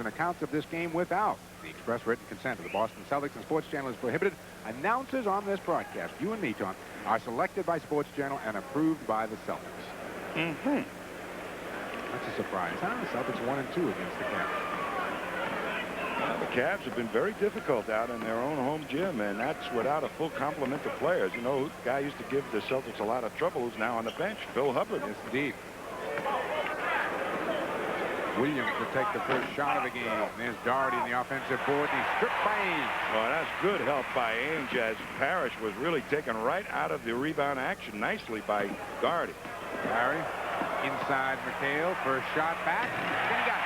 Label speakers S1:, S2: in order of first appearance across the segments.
S1: an account of this game without the express written consent of the Boston Celtics, and Sports Channel is prohibited. Announcers on this broadcast, you and me, John, are selected by Sports Channel and approved by the Celtics.
S2: Mm-hmm.
S1: That's a surprise, huh? The Celtics 1-2 against the Cavs.
S2: Well, the Cavs have been very difficult out in their own home gym, and that's without a full complement of players. You know, the guy used to give the Celtics a lot of trouble who's now on the bench, Bill Hubbard.
S1: Yes, indeed. Williams to take the first shot of the game. There's Doherty in the offensive board, and he's stripped by Ainge.
S2: Well, that's good help by Ainge, as Parrish was really taken right out of the rebound action nicely by Doherty.
S1: Larry inside McHale, first shot back, and he got it.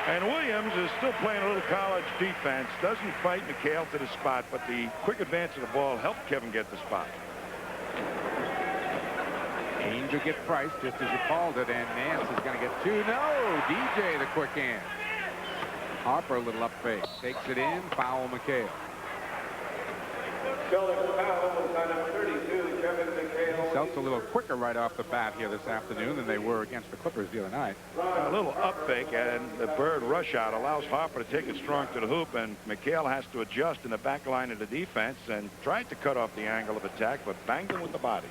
S2: And Williams is still playing a little college defense. Doesn't fight McHale to the spot, but the quick advance of the ball helped Kevin get the spot.
S1: Ainge will get Price just as you called it, and Nance is going to get two. No, DJ the quick hand. Harper a little up fake. Takes it in, foul McHale. Celtics a little quicker right off the bat here this afternoon than they were against the Clippers the other night.
S2: A little up fake, and the Bird rush out allows Harper to take it strong to the hoop, and McHale has to adjust in the back line of the defense and tried to cut off the angle of attack, but banged him with the body.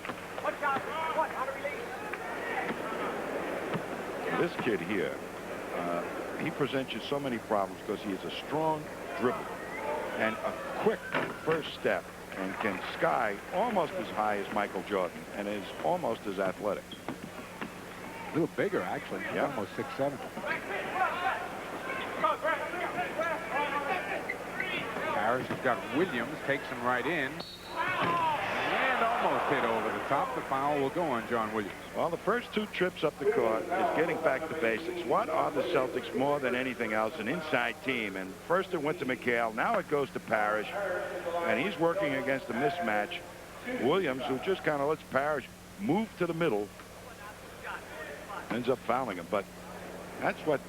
S2: This kid here, he presents you so many problems because he is a strong dribbler and a quick first step, and can sky almost as high as Michael Jordan and is almost as athletic.
S1: A little bigger, actually. He's almost 6'7". Harris has got Williams, takes him right in, and almost hit over the top. The foul will go on John Williams.
S2: Well, the first two trips up the court is getting back to basics. What are the Celtics more than anything else? An inside team. And first it went to McHale. Now it goes to Parrish. And he's working against a mismatch. Williams, who just kind of lets Parrish move to the middle, ends up fouling him. But that's what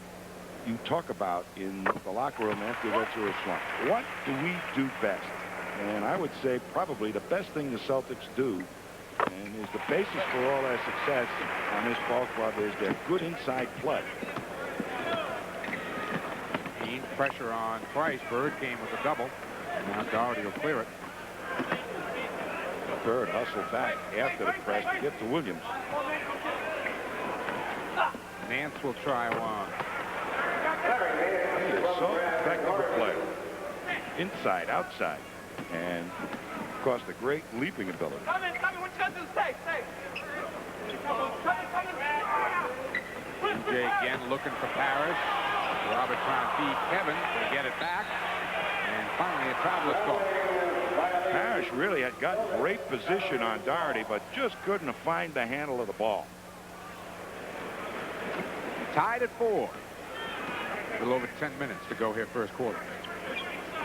S2: you talk about in the locker room after you go through a slump. What do we do best? And I would say probably the best thing the Celtics do, and is the basis for all their success on this ball club, is their good inside play.
S1: Keen pressure on Price. Bird came with a double. Now Doherty will clear it.
S2: Bird hustled back after the press to get to Williams.
S1: Nance will try one.
S2: He is so effective a player. Inside, outside. And, of course, the great leaping ability.
S1: DJ again looking for Parrish. Robert trying to feed Kevin to get it back. And finally a traveler's call.
S2: Parrish really had got great position on Doherty, but just couldn't find the handle of the ball.
S1: Tied at 4. A little over 10 minutes to go here first quarter.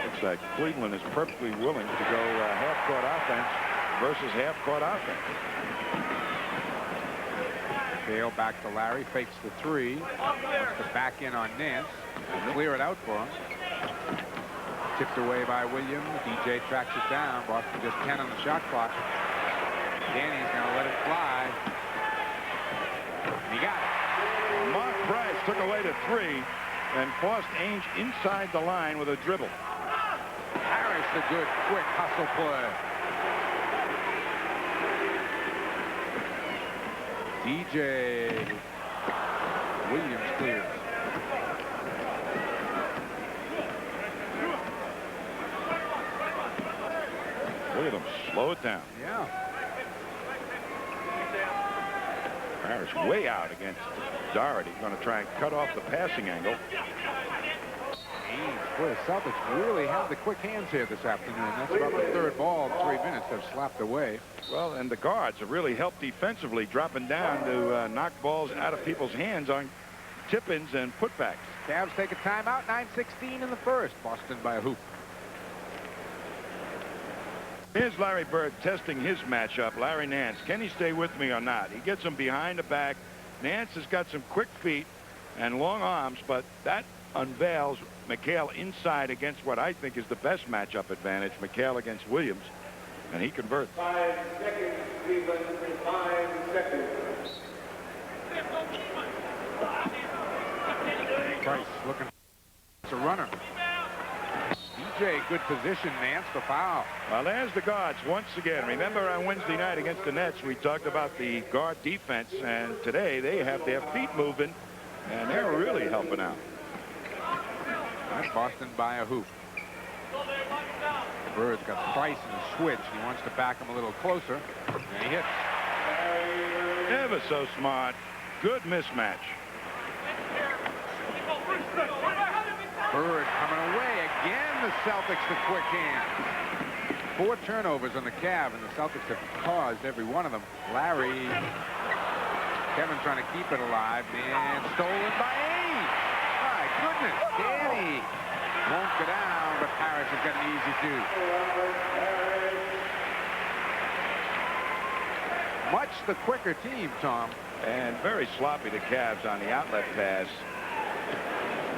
S2: Looks like Cleveland is perfectly willing to go half-court offense versus half-court offense.
S1: Bale back to Larry, fakes the three. Wants to back in on Nance and clear it out for him. Tipped away by Williams. DJ tracks it down. Boston just 10 on the shot clock. Danny's going to let it fly. And he got it.
S2: Mark Price took away the three and forced Ainge inside the line with a dribble.
S1: Harris, a good quick hustle play. DJ Williams clears.
S2: Look at him slow it down.
S1: Yeah.
S2: Harris way out against Doherty. Going to try and cut off the passing angle.
S1: Boy, the Celtics really have the quick hands here this afternoon. That's about the third ball in 3 minutes they've slapped away.
S2: Well, and the guards have really helped defensively, dropping down to knock balls out of people's hands on tip-ins and putbacks.
S1: Cavs take a timeout. 9:16 in the first. Boston by a hoop.
S2: Here's Larry Bird testing his matchup. Larry Nance. Can he stay with me or not? He gets him behind the back. Nance has got some quick feet and long arms, but that unveils McHale inside against what I think is the best matchup advantage, McHale against Williams, and he converts.
S3: 5 seconds, Cleveland, 5 seconds.
S1: Price looking for a runner. DJ, good position. Nance the foul.
S2: Well, there's the guards once again. Remember on Wednesday night against the Nets, we talked about the guard defense, and today they have their feet moving, and they're really helping out.
S1: That's Boston by a hoop. Bird's got Price in the switch. He wants to back him a little closer, and he hits.
S2: Ever so smart. Good mismatch.
S1: Bird coming away again. The Celtics the quick hand. 4 turnovers on the Cavs, and the Celtics have caused every one of them. Larry, Kevin trying to keep it alive, and stolen by 8. My goodness, Danny won't go down, but Harris has got an easy 2. Much the quicker team, Tom.
S2: And very sloppy, the Cavs on the outlet pass.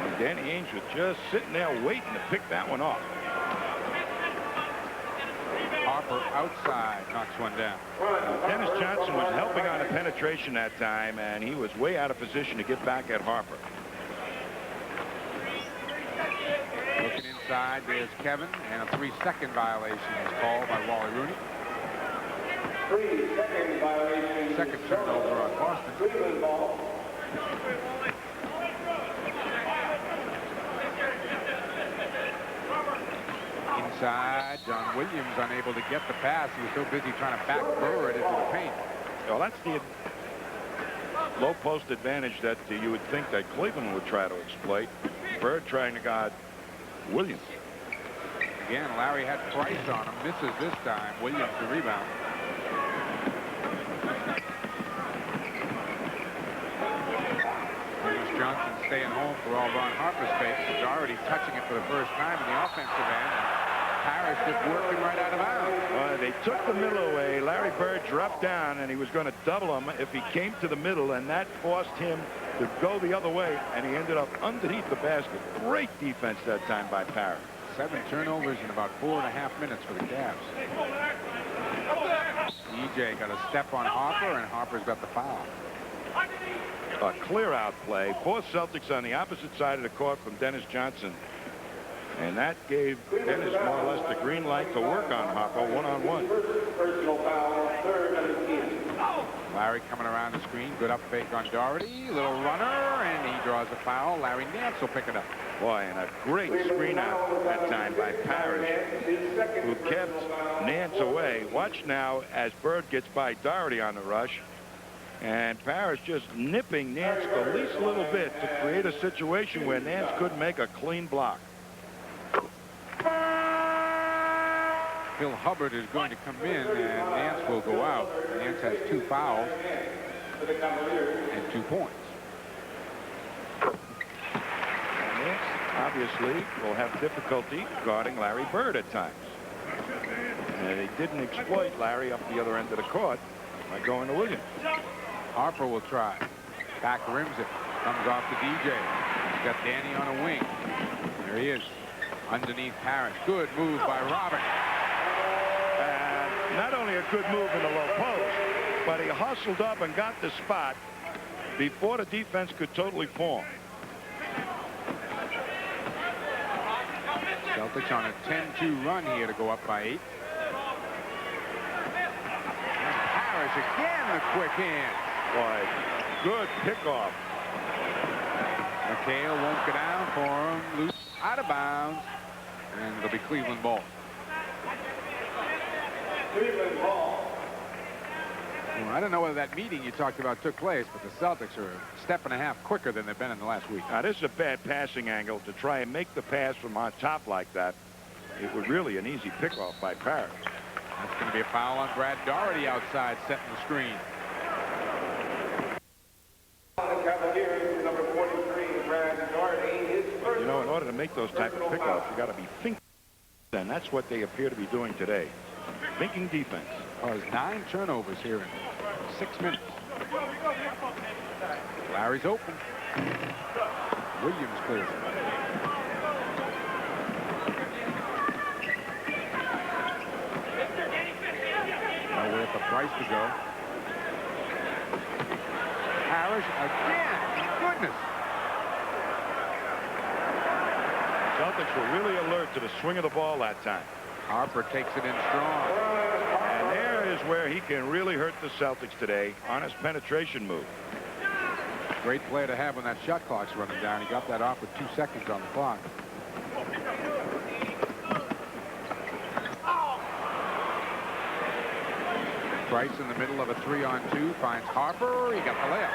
S2: And Danny Ainge was just sitting there waiting to pick that one off.
S1: Harper outside knocks one down.
S2: Dennis Johnson was helping on a penetration that time, and he was way out of position to get back at Harper.
S1: Looking inside, there's Kevin, and a 3-second violation is called by Wally Rooney.
S3: 3-second violation.
S1: Second turnover on Boston.
S3: Cleveland ball.
S1: Inside, John Williams unable to get the pass. He was so busy trying to back Bird into the paint.
S2: Well, that's the low post advantage that you would think that Cleveland would try to exploit. Bird trying to guard Williams.
S1: Again, Larry had Price on him. Misses this time. Williams the rebound. Johnson staying home for all Ron Harper's space. He's already touching it for the first time in the offensive end. Harris just working right out of bounds.
S2: They took the middle away. Larry Bird dropped down, and he was going to double him if he came to the middle, and that forced him to go the other way, and he ended up underneath the basket. Great defense that time by Parrish.
S1: 7 turnovers in about 4.5 minutes for the Cavs. DJ got a step on Harper, and Harper's got the foul.
S2: A clear-out play. 4 Celtics on the opposite side of the court from Dennis Johnson. And that gave Dennis more or less the green light to work on Harper one-on-one.
S3: Personal foul, 3rd on the team.
S1: Larry coming around the screen. Good up fake on Doherty. Little runner, and he draws a foul. Larry Nance will pick it up.
S2: Boy, and a great screen out that time by Parrish, who kept Nance away. Watch now as Bird gets by Doherty on the rush. And Parrish just nipping Nance the least little bit to create a situation where Nance could make a clean block.
S1: Phil Hubbard is going to come in, and Nance will go out. Nance has 2 fouls and 2 points.
S2: And Nance obviously will have difficulty guarding Larry Bird at times. And they didn't exploit Larry up the other end of the court by going to Williams.
S1: Harper will try. Back rims it. Comes off to DJ. He's got Danny on a wing. There he is. Underneath Parrish. Good move by Robert.
S2: Not only a good move in the low post, but he hustled up and got the spot before the defense could totally form.
S1: Celtics on a 10-2 run here to go up by 8. Parrish again, the quick hand.
S2: Boy, good pickoff.
S1: McHale won't go down for him. Loose out of bounds. And it'll be Cleveland ball.
S3: Cleveland ball.
S1: Well, I don't know whether that meeting you talked about took place, but the Celtics are a step and a half quicker than they've been in the last week.
S2: Now, this is a bad passing angle to try and make the pass from on top like that. It was really an easy pickoff by Parrish.
S1: That's going to be a foul on Brad Doherty outside, setting the screen.
S3: The Cavaliers, number 43, Brad Doherty, his first.
S2: You know, in order to make those type of pickoffs, you got to be thinking, and that's what they appear to be doing today. Thinking defense.
S1: There's 9 turnovers here in 6 minutes. Larry's open. Williams clears it. Nowhere for Price to go. Parrish again. Goodness.
S2: Celtics were really alert to the swing of the ball that time.
S1: Harper takes it in strong.
S2: And there is where he can really hurt the Celtics today on his penetration move.
S1: Great play to have when that shot clock's running down. He got that off with 2 seconds on the clock. Price in the middle of a 3-on-2 finds Harper. He got the layup.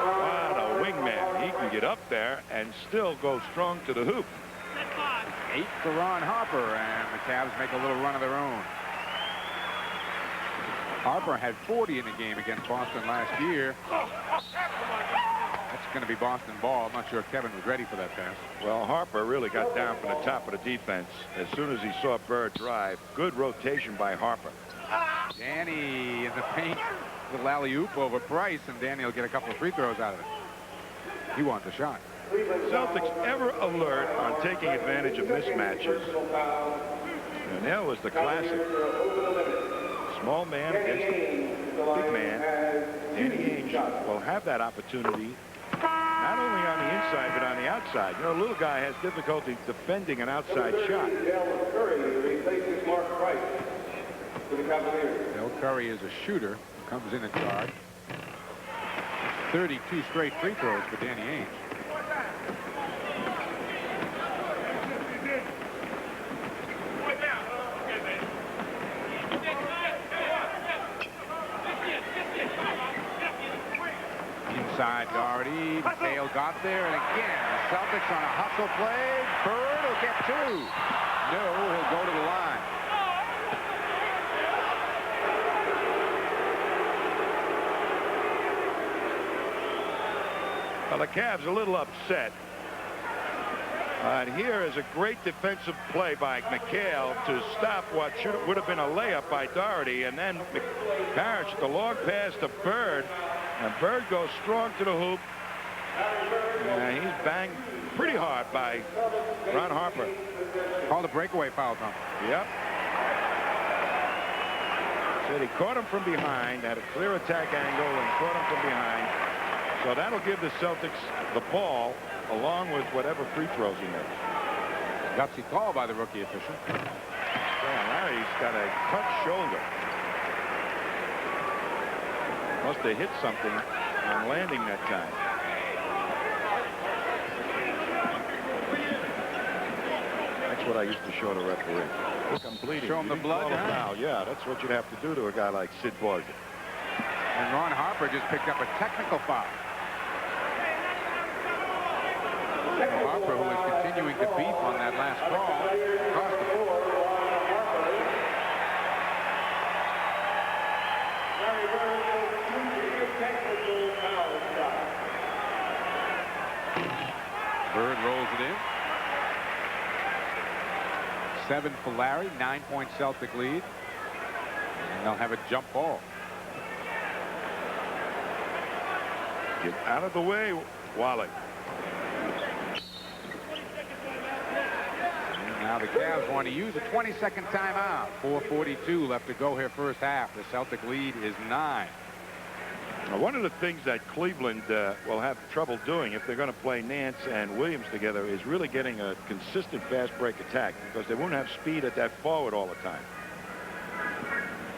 S2: What a wingman. He can get up there and still go strong to the hoop.
S1: 8 for Ron Harper, and the Cavs make a little run of their own. Harper had 40 in the game against Boston last year. That's going to be Boston ball. I'm not sure if Kevin was ready for that pass.
S2: Well, Harper really got down from the top of the defense as soon as he saw Bird drive. Good rotation by Harper.
S1: Danny in the paint. Little alley-oop over Price, and Danny will get a couple of free throws out of it. He wants a shot.
S2: Celtics ever alert on taking advantage of mismatches. And that was the classic. Small man against the big man. Danny Ainge will have that opportunity not only on the inside but on the outside. You know, a little guy has difficulty defending an outside shot.
S1: Del Curry is a shooter. Comes in at guard. 32 straight free throws for Danny Ainge. Inside Doherty. McHale got there, and again, the Celtics on a hustle play. Bird will get 2. No, he'll go to the line.
S2: Well, the Cavs a little upset. And here is a great defensive play by McHale to stop what would have been a layup by Doherty. And then Parrish, the long pass to Bird. And Bird goes strong to the hoop. And he's banged pretty hard by Ron Harper.
S1: Called a breakaway foul, Tom.
S2: Yep. Said he caught him from behind, had a clear attack angle, and caught him from behind. So that'll give the Celtics the ball along with whatever free throws he makes.
S1: Gutsy call by the rookie official.
S2: Yeah, Larry's got a cut shoulder. Must have hit something on landing that time. That's what I used to show the referee. Look, I'm bleeding.
S1: Show him the blood, huh?
S2: Foul. Yeah, that's what you'd have to do to a guy like Sid Barger.
S1: And Ron Harper just picked up a technical foul. Harper, who is continuing to beef on that last call, cost him. Bird rolls it in. 7 for Larry, 9-point Celtic lead. And they'll have a jump ball.
S2: Get out of the way, Wally.
S1: Now the Cavs want to use a 20-second timeout. 4:42 left to go here first half. The Celtic lead is 9.
S2: Now, one of the things that Cleveland will have trouble doing if they're going to play Nance and Williams together is really getting a consistent fast break attack, because they won't have speed at that forward all the time.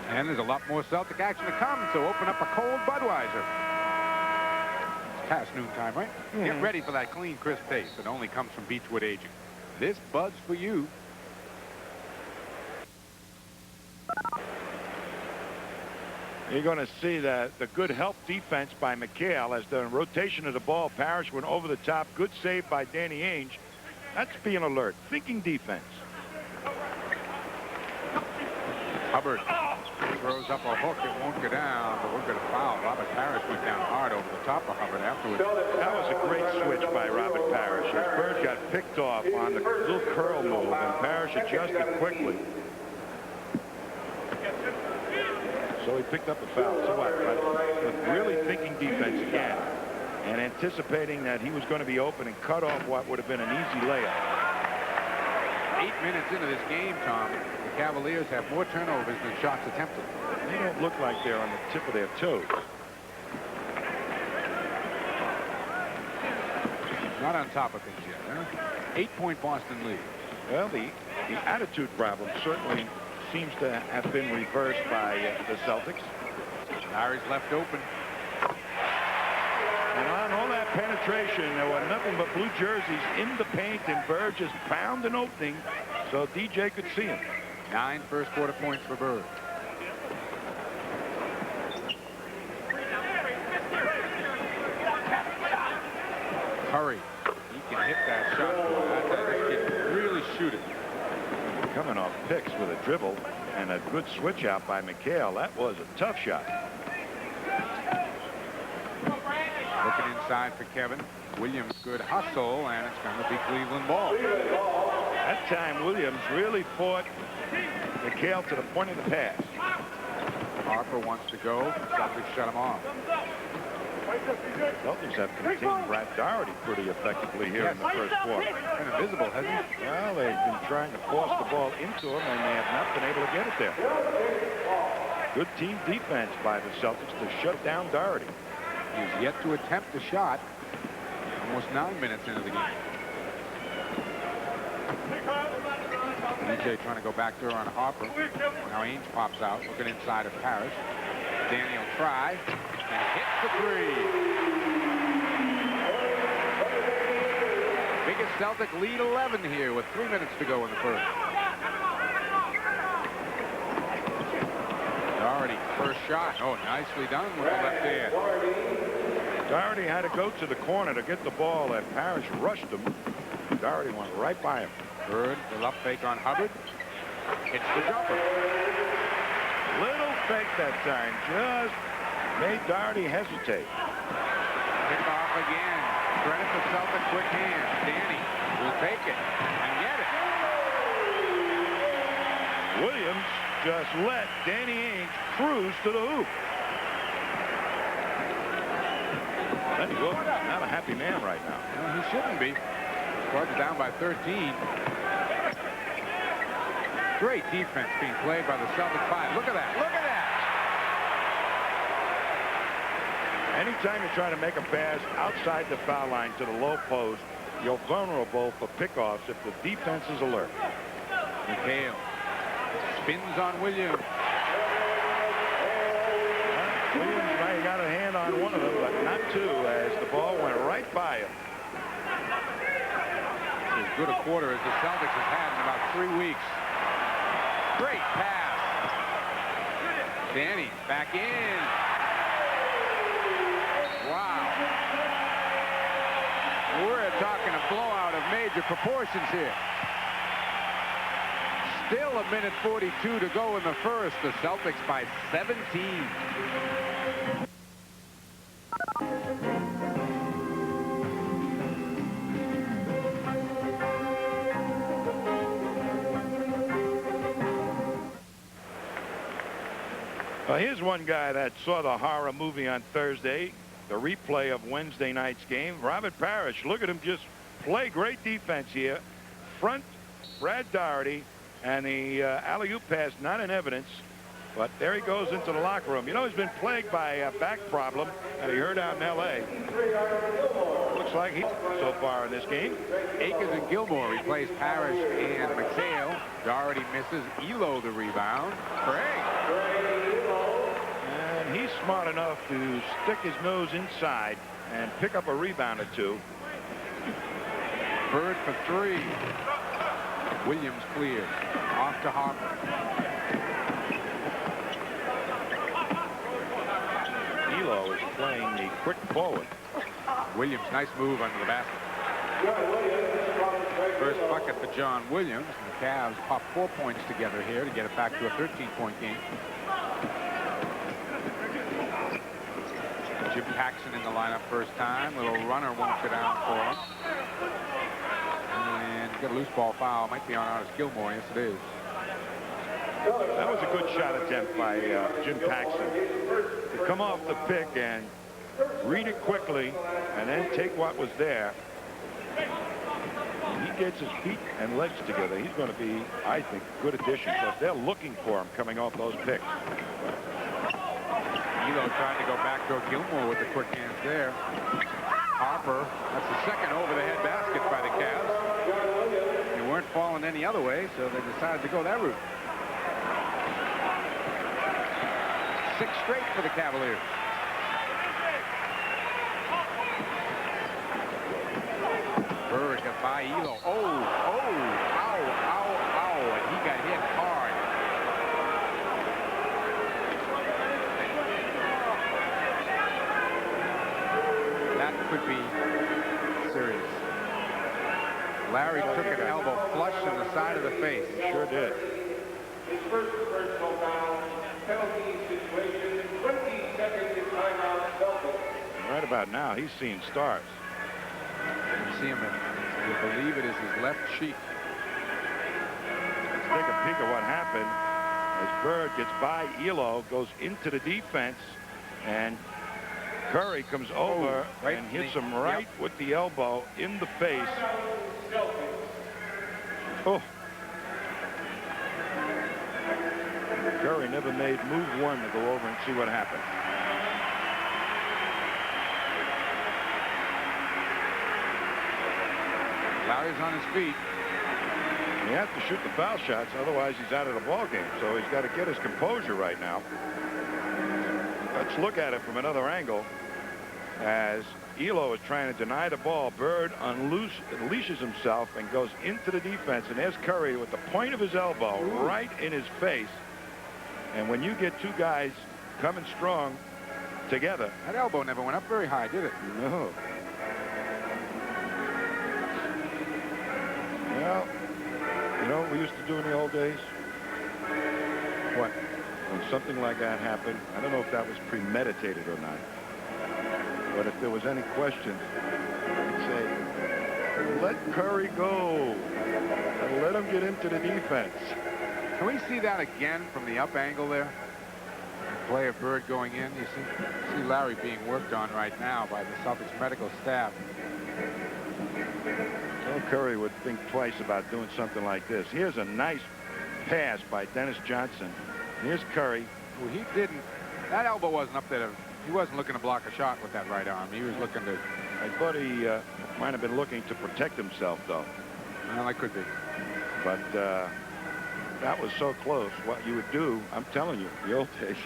S1: And there's a lot more Celtic action to come, so open up a cold Budweiser. It's past noontime, right? Get ready for that clean, crisp taste that only comes from Beechwood Aging. This Bud's for you.
S2: You're going to see the good help defense by McHale as the rotation of the ball. Parrish went over the top. Good save by Danny Ainge. That's being alert. Thinking defense.
S1: Hubbard throws up a hook. It won't go down, but we're going to foul. Robert Parrish went down hard over the top of Hubbard afterwards.
S2: That was a great switch by Robert Parrish. As Bird got picked off on the little curl move, and Parrish adjusted quickly. So he picked up a foul. So what? But really thinking defense again, and anticipating that he was going to be open and cut off what would have been an easy layup.
S1: 8 minutes into this game, Tom, the Cavaliers have more turnovers than shots attempted.
S2: They don't look like they're on the tip of their toes.
S1: Not on top of things yet, huh? 8-point Boston lead.
S2: Well, the attitude problem certainly seems to have been reversed by the Celtics.
S1: Larry's left open.
S2: And on all that penetration, there were nothing but blue jerseys in the paint, and Bird just found an opening so DJ could see him.
S1: 9 first quarter points for Bird. Curry. He can hit that shot. This kid can really shoot it.
S2: Coming off picks with a dribble and a good switch out by McHale. That was a tough shot.
S1: Looking inside for Kevin. Williams, good hustle, and it's going to be Cleveland ball.
S2: That time, Williams really fought McHale to the point of the pass.
S1: Harper wants to go. Celtics shut him off.
S2: Celtics have contained Brad Doherty pretty effectively here in the first quarter.
S1: Been invisible, hasn't he?
S2: Well, they've been trying to force the ball into him, and they have not been able to get it there. Good team defense by the Celtics to shut down Doherty.
S1: He's yet to attempt a shot. Almost 9 minutes into the game. DJ trying to go back there on Harper. Now Ainge pops out, looking inside of Parrish. Danny will try and hits the three. Biggest Celtic lead 11 here with 3 minutes to go in the first. Doherty, first shot. Oh, nicely done with the left hand.
S2: Doherty had to go to the corner to get the ball, and Parrish rushed him. Doherty went right by him.
S1: Bird, the left fake on Hubbard. Hits the jumper.
S2: Little fake that time. Just made Doherty hesitate.
S1: Pick off again. Credit for Celtic quick hands. Danny will take it and get it.
S2: Williams just let Danny Ainge cruise to the hoop. Lenny Wilkins not a happy man right now.
S1: Well, he shouldn't be. Cards down by 13. Great defense being played by the Celtic 5. Look at that. Look at that.
S2: Anytime you're trying to make a pass outside the foul line to the low post, you're vulnerable for pickoffs if the defense is alert.
S1: McHale spins on Williams.
S2: Williams might have got a hand on one of them, but not two, as the ball went right by him.
S1: As good a quarter as the Celtics have had in about 3 weeks. Great pass. Danny back in. Wow. We're talking a blowout of major proportions here. Still 1:42 to go in the first. The Celtics by 17.
S2: Well, here's one guy that saw the horror movie on Thursday, the replay of Wednesday night's game. Robert Parrish, look at him just play great defense here. Front Brad Doherty, and the alley-oop pass not in evidence, but there he goes into the locker room. You know, he's been plagued by a back problem, and he hurt out in L.A. Looks like he so far in this game.
S1: Akers and Gilmore replace Parrish and McHale. Doherty misses. Elo the rebound. Craig.
S2: And he's smart enough to stick his nose inside and pick up a rebound or two.
S1: Bird for 3. Williams clears. Off to Harper.
S2: Elo is playing the quick forward.
S1: Williams, nice move under the basket. First bucket for John Williams. The Cavs pop 4 points together here to get it back to a 13-point game. Jim Paxson in the lineup first time. Little runner won't go down for him. And got a loose ball foul. Might be on Artis Gilmore. Yes, it is.
S2: That was a good shot attempt by Jim Paxson to come off the pick and read it quickly and then take what was there. When he gets his feet and legs together, he's going to be, I think, a good addition because they're looking for him coming off those picks.
S1: Elo trying to go back to Gilmore with the quick hands there. Harper. That's the second over-the-head basket by the Cavs. They weren't falling any other way, so they decided to go that route. 6 straight for the Cavaliers. Bird got by Elo. Oh, ow, ow, and he got hit hard. That could be serious. Larry took an elbow flush in the side of the face.
S2: Sure did.
S3: His first personal foul, penalty situation, 20 seconds in timeout, Celtics.
S2: Right about now, he's seeing stars.
S1: You see him, I believe it is his left cheek.
S2: Let's take a peek at what happened as Bird gets by Elo, goes into the defense, and Curry comes over
S1: right
S2: and hits him right with the elbow in the face. Oh. Curry never made move one to go over and see what happened.
S1: Larry's on his feet.
S2: He has to shoot the foul shots, otherwise he's out of the ball game. So he's got to get his composure right now. Let's look at it from another angle. As Elo is trying to deny the ball, Bird unleashes himself and goes into the defense. And there's Curry with the point of his elbow right in his face. And when you get two guys coming strong together.
S1: That elbow never went up very high, did it?
S2: No. Well, you know what we used to do in the old days?
S1: What?
S2: When something like that happened, I don't know if that was premeditated or not. But if there was any question, I'd say, let Curry go and let him get into the defense.
S1: Can we see that again from the up angle there? Play of Bird going in. You see Larry being worked on right now by the Celtics medical staff.
S2: So Curry would think twice about doing something like this. Here's a nice pass by Dennis Johnson. Here's Curry.
S1: Well, he didn't. That elbow wasn't up there. He wasn't looking to block a shot with that right arm. He was looking to.
S2: I thought he might have been looking to protect himself, though.
S1: Well, that could be.
S2: But that was so close. What you would do, I'm telling you, the old days.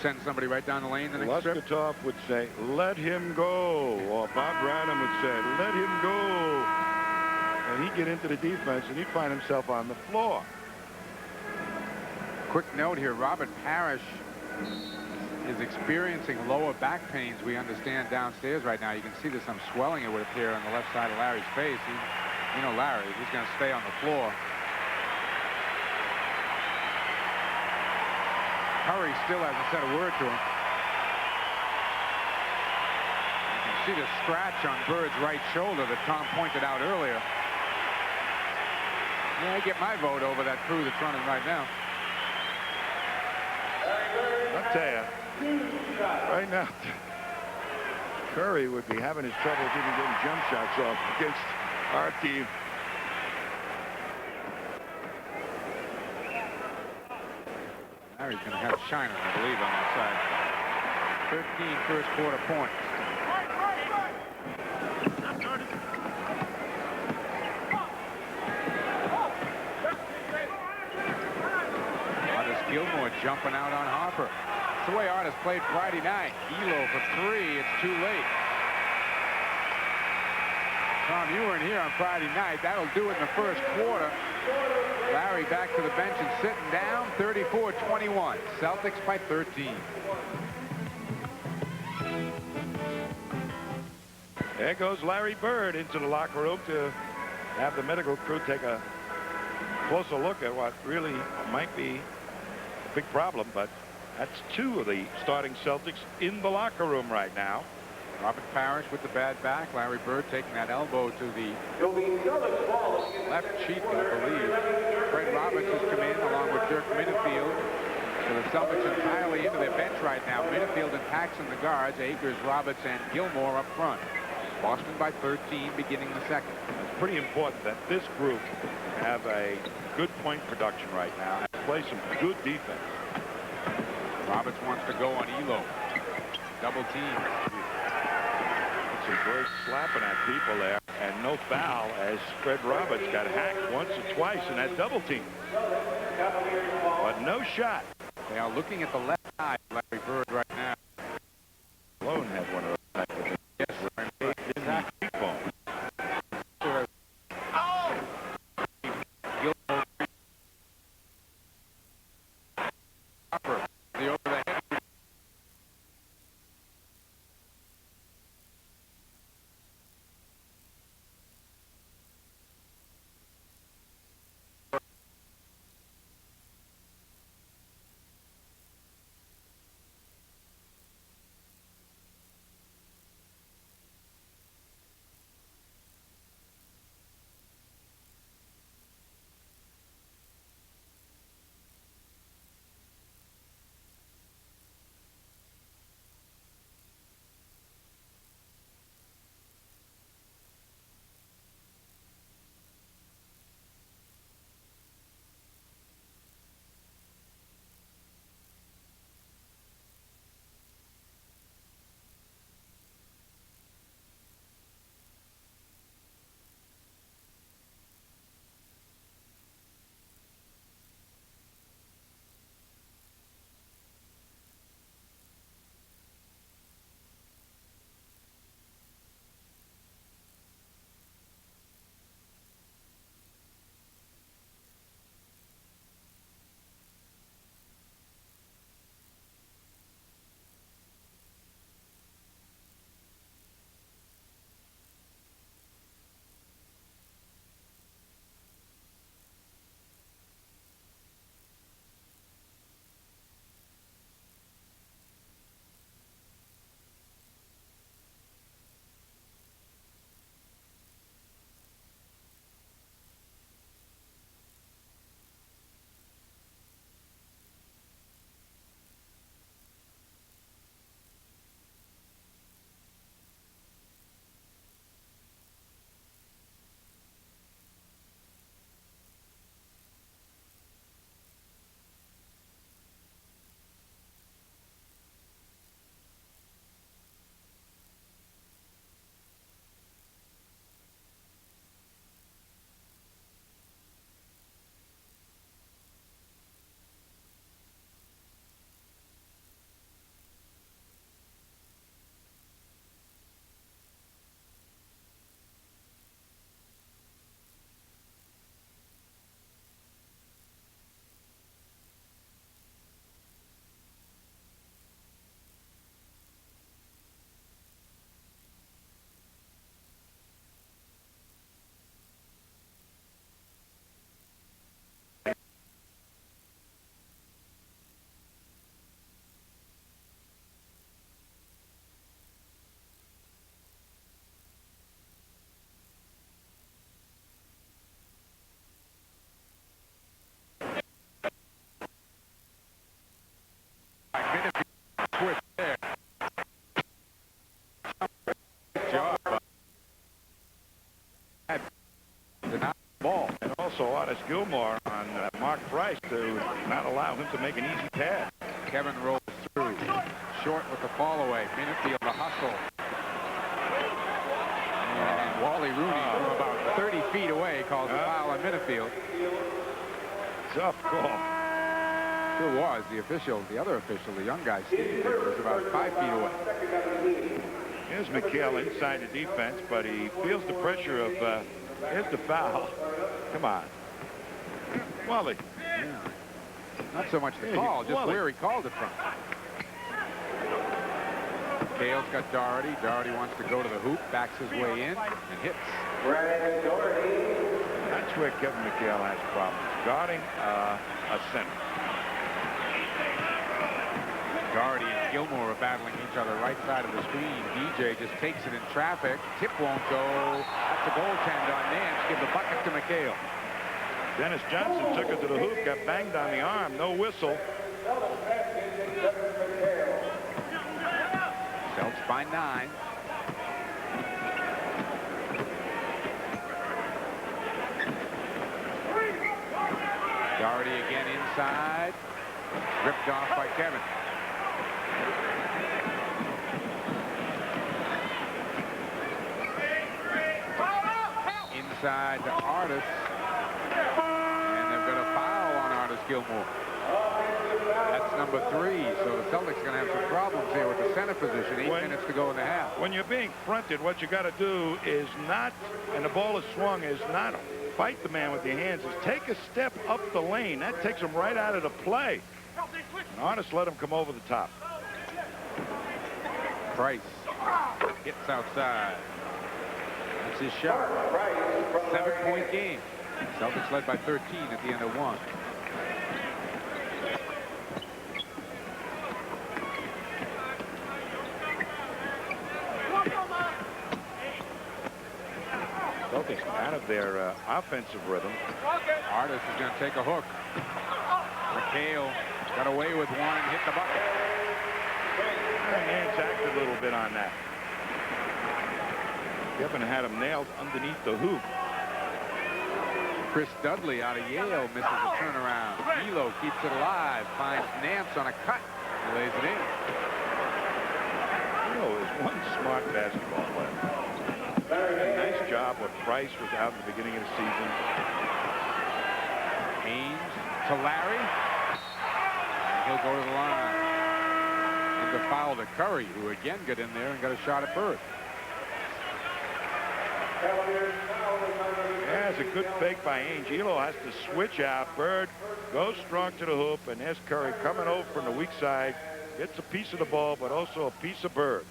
S1: Send somebody right down the lane the next trip.
S2: Luskatov would say, let him go. Or Bob Branham would say, let him go. And he'd get into the defense and he'd find himself on the floor.
S1: Quick note here, Robert Parrish is experiencing lower back pains, we understand, downstairs right now. You can see there's some swelling, it would appear, on the left side of Larry's face. You know Larry, he's going to stay on the floor. Curry still hasn't said a word to him. You can see the scratch on Bird's right shoulder that Tom pointed out earlier. Yeah, I get my vote over that crew that's running right now.
S2: I'll tell you, right now, Curry would be having his troubles even getting jump shots off against our team.
S1: Larry's going to have Shiner, I believe, on that side. 13 first quarter points. Artis Gilmore jumping out on Harper. That's the way Artis played Friday night. Elo for 3. It's too late. Tom, you weren't here on Friday night. That'll do it in the first quarter. Larry back to the bench and sitting down. 34-21. Celtics by 13.
S2: There goes Larry Bird into the locker room to have the medical crew take a closer look at what really might be a big problem. But that's 2 of the starting Celtics in the locker room right now.
S1: Robert Parrish with the bad back. Larry Bird taking that elbow to the left cheek, I believe. Fred Roberts has come in along with Dirk Minifield. So the Celtics entirely into their bench right now. Minifield and Paxson the guards. Akers, Roberts, and Gilmore up front. Boston by 13 beginning the second.
S2: It's pretty important that this group have a good point production right now and play some good defense.
S1: Roberts wants to go on Elo. Double team.
S2: some great slapping at people there, and no foul as Fred Roberts got hacked once or twice in that double team. But no shot.
S1: They are looking at the left eye of Larry Bird right now.
S2: Malone had one of those.
S1: Yes, exactly. The over the head. Switch there. Good job. Denied the ball.
S2: And also Otis Gilmore on Mark Price to not allow him to make an easy pass.
S1: Kevin rolls through. Short with the fall away. Minifield the hustle. And Wally Rooney from about 30 feet away calls a foul on Minifield.
S2: Tough call.
S1: Sure was. The other official, the young guy, Steve, was about 5 feet away.
S2: Here's McHale inside the defense, but he feels the pressure of, here's the foul. Come on. Wally.
S1: Yeah. Not so much the call, just where he called it from. Cale's got Doherty. Doherty wants to go to the hoop, backs his way in, and hits.
S2: That's where Kevin McHale has problems, guarding a center.
S1: Doherty and Gilmore are battling each other right side of the screen. DJ just takes it in traffic. Tip won't go. That's a goaltend on Nance. Give the bucket to McHale.
S2: Dennis Johnson took it to the hoop, got banged on the arm. No whistle.
S1: Celtics by 9. Doherty again inside. Ripped off by Kevin. side to Artis. And they've got a foul on Artis Gilmore. That's number 3. So the Celtics are going to have some problems here with the center position. 8 minutes to go in the half.
S2: When you're being fronted, what you got to do is not, and the ball is swung, is not fight the man with your hands. Is take a step up the lane. That takes him right out of the play. And Artis let him come over the top.
S1: Price gets outside. That's his shot. 7-point game. Celtics led by 13 at the end of 1.
S2: Celtics out of their offensive rhythm.
S1: Artis is going to take a hook. McHale got away with one and hit the bucket.
S2: Nance acted a little bit on that. Kevin had him nailed underneath the hoop.
S1: Chris Dudley out of Yale misses a turnaround. Elo keeps it alive, finds Nance on a cut, and lays it in.
S2: Elo is one smart basketball player. Nice job when Price was out at the beginning of the season.
S1: Haynes to Larry. And he'll go to the line. And the foul to Curry, who again got in there and got a shot at Bird.
S2: Yeah, it's a good fake by Ainge. Elo has to switch out. Bird goes strong to the hoop, and there's Curry coming over from the weak side. Gets a piece of the ball, but also a piece of Bird.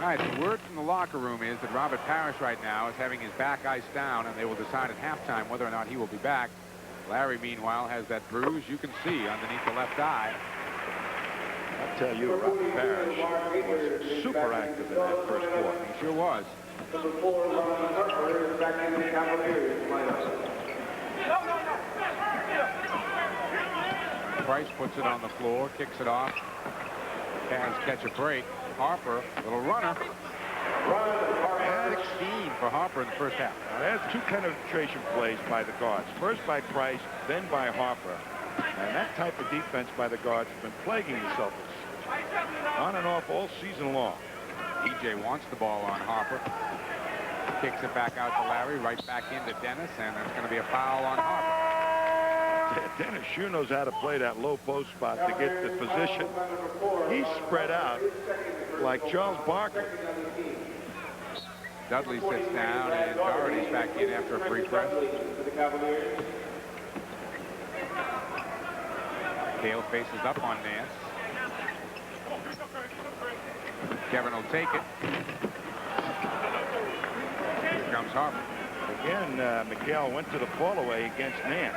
S1: All right, the word from the locker room is that Robert Parrish right now is having his back iced down, and they will decide at halftime whether or not he will be back. Larry, meanwhile, has that bruise you can see underneath the left eye.
S2: I'll tell you, Robert Parrish was super active in that first quarter.
S1: He sure was.
S3: Number 4, Ron Harper, is back in the Cavaliers lineup.
S1: Price puts it on the floor, kicks it off. Cavs catch a break. Harper, little runner. 16 for Harper in the first half.
S2: Now, there's 2 penetration plays by the guards. First by Price, then by Harper. And that type of defense by the guards has been plaguing the Celtics on and off all season long.
S1: DJ wants the ball on Harper. Kicks it back out to Larry, right back into Dennis, and there's going to be a foul on Harper.
S2: Dennis sure knows how to play that low post spot to get the position. He's spread out like Charles Barkley.
S1: Dudley sits down, and Doherty's back in after a brief rest. Cale faces up on Nance. Kevin will take it. Here comes Harper.
S2: Again, McHale went to the fall-away against Nance.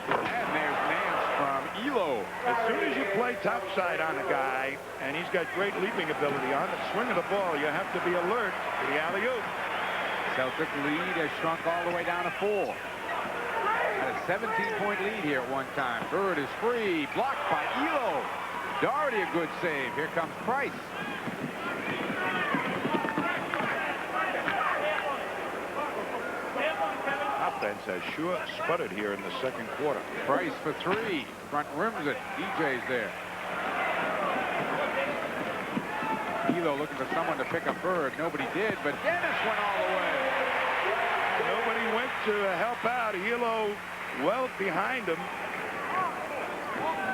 S1: And there's Nance from Elo.
S2: As soon as you play topside on a guy, and he's got great leaping ability on the swing of the ball, you have to be alert to the alley-oop.
S1: Celtic lead has shrunk all the way down to 4. Had a 17-point lead here at one time. Bird is free, blocked by Elo. Doherty a good save. Here comes Price.
S2: Offense has sure sputtered here in the second quarter.
S1: Price for 3. Front rims it. DJ's there. Elo looking for someone to pick up Bird. Nobody did, but Dennis went all the way.
S2: Nobody went to help out. Elo well behind him.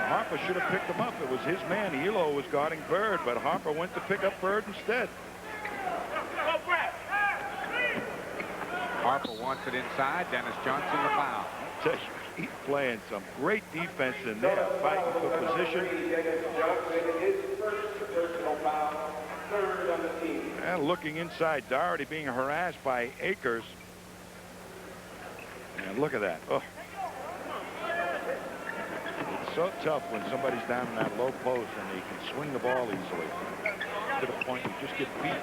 S2: Harper should have picked him up. It was his man. Elo was guarding Bird, but Harper went to pick up Bird instead.
S1: Harper wants it inside. Dennis Johnson the foul.
S2: He's playing some great defense in there, fighting for position. And looking inside, Doherty being harassed by Akers. And look at that. Oh. It's so tough when somebody's down in that low post and they can swing the ball easily to the point you just get beat.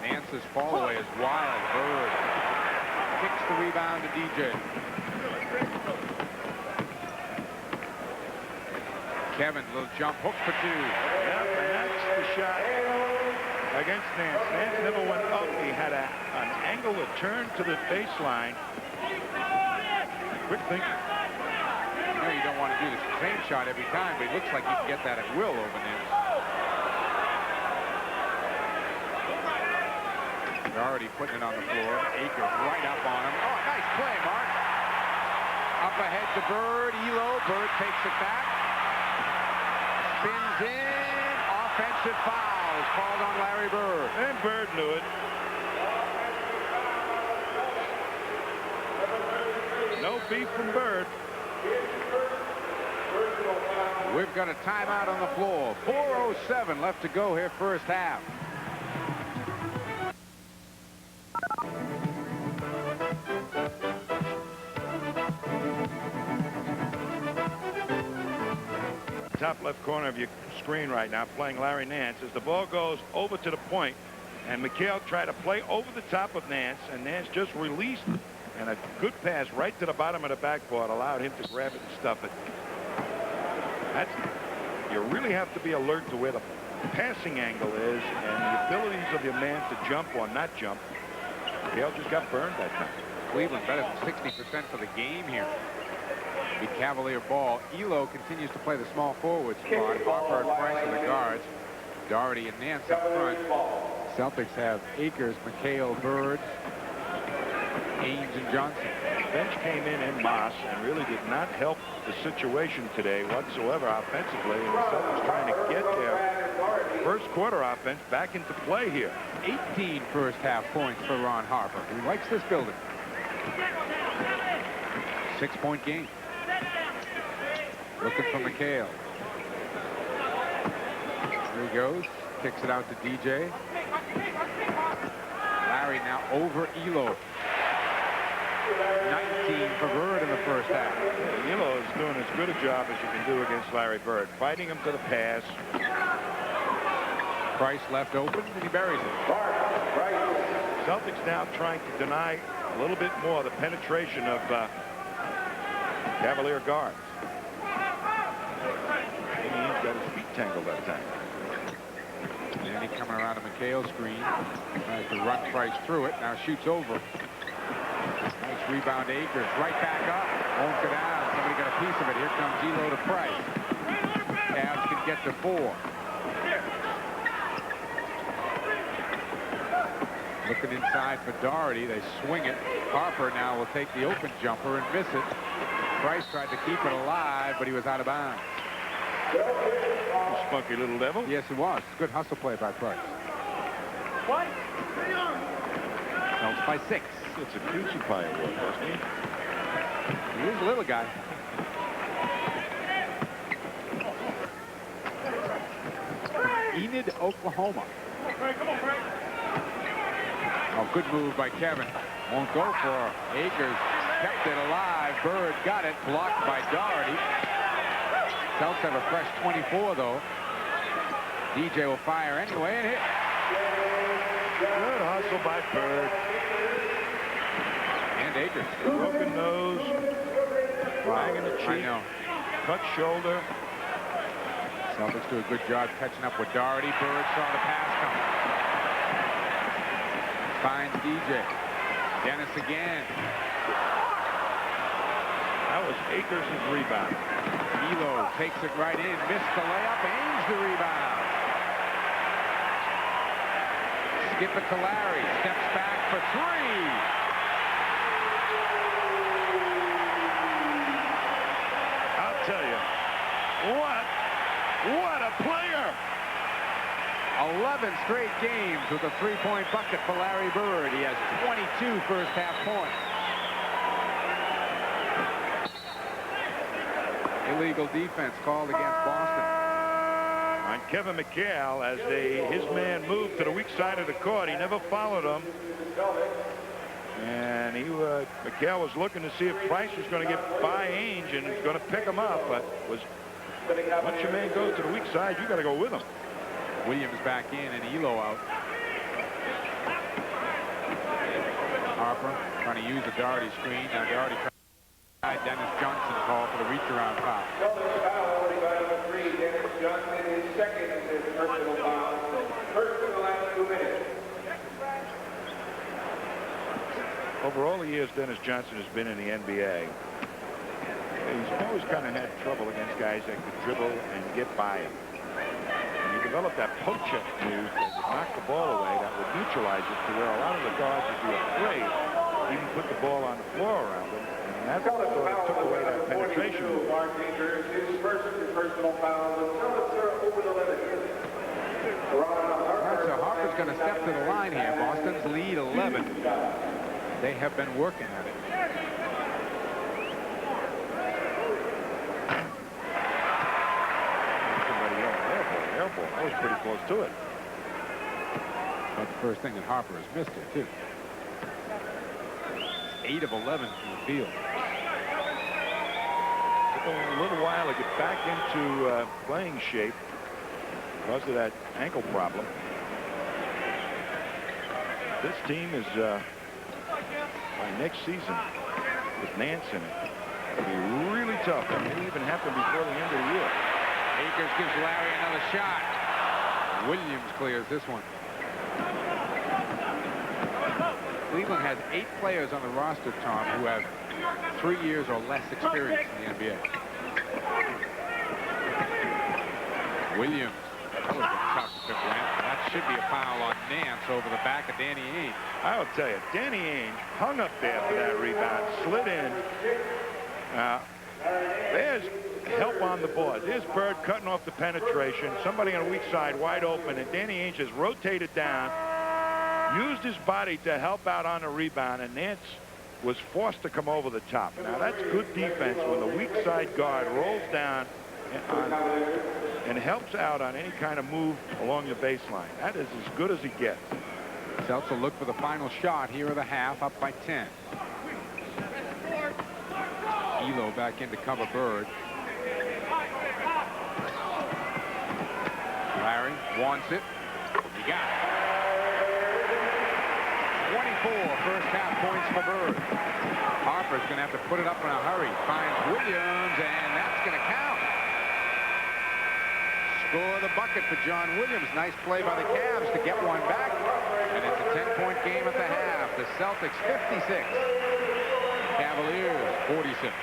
S1: Nance's fall away is wild. Bird kicks the rebound to DJ. Kevin, little jump hook for 2.
S2: Yep, and that's the shot against Nance. Nance never went up. He had an angle to turn to the baseline. Quick thinking.
S1: You know you don't want to do the same shot every time, but it looks like you can get that at will over Nance. Already putting it on the floor. Akers right up on him. Oh, nice play, Mark. Up ahead to Bird. Elo. Bird takes it back. Spins in. Offensive fouls called on Larry Bird.
S2: And Bird knew it. No beef from Bird.
S1: We've got a timeout on the floor. 4:07 left to go here first half.
S2: Top left corner of your screen right now, playing Larry Nance as the ball goes over to the point, and McHale tried to play over the top of Nance, and Nance just released it, and a good pass right to the bottom of the backboard allowed him to grab it and stuff it. You really have to be alert to where the passing angle is and the abilities of your man to jump or not jump. McHale just got burned that time.
S1: Cleveland better than 60% for the game here. The Cavalier ball. Elo continues to play the small forward spot. Harper and Price are the guards. Doherty and Nance up front. Celtics have Akers, McHale, Bird, Haynes, and Johnson.
S2: The bench came in Moss and really did not help the situation today whatsoever offensively. And the Celtics trying to get their first quarter offense back into play here.
S1: 18 first half points for Ron Harper. He likes this building. 6-point game. Looking for McHale. Here he goes. Kicks it out to DJ. Larry now over Elo. 19 for Bird in the first half.
S2: Elo is doing as good a job as you can do against Larry Bird. Fighting him to the pass.
S1: Price left open, and he buries it.
S2: Celtics now trying to deny a little bit more the penetration of Cavalier guards. He's got his feet tangled that time.
S1: Danny coming around a McHale screen. Tries to run Price through it. Now shoots over. Nice rebound, Akers. Right back up. Won't go down. Somebody got a piece of it. Here comes Elo to Price. Cavs can get to 4. Looking inside for Doherty. They swing it. Harper now will take the open jumper and miss it. Price tried to keep it alive, but he was out of bounds.
S2: Spunky little devil.
S1: Yes, it was. Good hustle play by Price. What? Celtics by 6.
S2: It's a cutie pie award, wasn't he?
S1: He is a little guy. From Enid, Oklahoma. Oh, good move by Kevin. Won't go for Akers. Kept it alive. Bird got it. Blocked by Doherty. Celtics have a fresh 24, though. DJ will fire anyway and hit.
S2: Good hustle by Bird.
S1: And Akers.
S2: Broken nose. Bang in the cheek.
S1: I know.
S2: Cut shoulder.
S1: Celtics do a good job catching up with Doherty. Bird saw the pass coming. Finds DJ. Dennis again.
S2: That was Akers' rebound.
S1: Elo takes it right in. Missed the layup. Aims the rebound. Skip it to Larry. Steps back for 3.
S2: I'll tell you. What a player.
S1: 11 straight games with a 3-point bucket for Larry Bird. He has 22 first half points. Illegal defense called against Boston.
S2: On Kevin McHale as his man moved to the weak side of the court. He never followed him. And McHale was looking to see if Price was going to get by Ainge and was going to pick him up, but once your man goes to the weak side, you got to go with him.
S1: Williams back in and Elo out. Harper trying to use the Doherty screen. Now Doherty trying to Dennis Johnson call for the reach around foul.
S3: By number 3, Dennis Johnson is second in his personal foul. First in the last 2 minutes.
S2: Over all the years Dennis Johnson has been in the NBA, he's always kind of had trouble against guys that could dribble and get by him. And he developed that poke check move that would knock the ball away, that would neutralize it to where a lot of the guards would be afraid to even put the ball on the floor around them. And that sort of took away that penetration move.
S3: His first personal foul. The Celtics are over the limit.
S1: All right, so Harper's going to step to the line here. Boston's lead 11. They have been working at it.
S2: Airball. That was pretty close to it.
S1: But the first thing that Harper has missed it, too. 8 of 11 from the field.
S2: Took a little while to get back into playing shape because of that ankle problem. This team is, by next season, with Nance in it, it'll be really tough. It may even happen before the end of the year.
S1: Akers gives Larry another shot. Williams clears this one. Cleveland has 8 players on the roster, Tom, who have 3 years or less experience in the NBA. Williams. That was a tough to grant. That should be a foul on Nance over the back of Danny Ainge.
S2: I will tell you, Danny Ainge hung up there for that rebound, slid in. There's help on the board. There's Bird cutting off the penetration. Somebody on the weak side wide open, and Danny Ainge has rotated down, used his body to help out on the rebound, and Nance was forced to come over the top. Now that's good defense when the weak side guard rolls down and helps out on any kind of move along the baseline. That is as good as he gets.
S1: Celtics will look for the final shot here of the half, up by 10. Elo back in to cover Bird. Larry wants it. He got it. 24 first half points for Bird. Harper's going to have to put it up in a hurry. Finds Williams, and that's going to count. Score the bucket for John Williams. Nice play by the Cavs to get one back. And it's a 10-point game at the half. The Celtics 56. Cavaliers 46.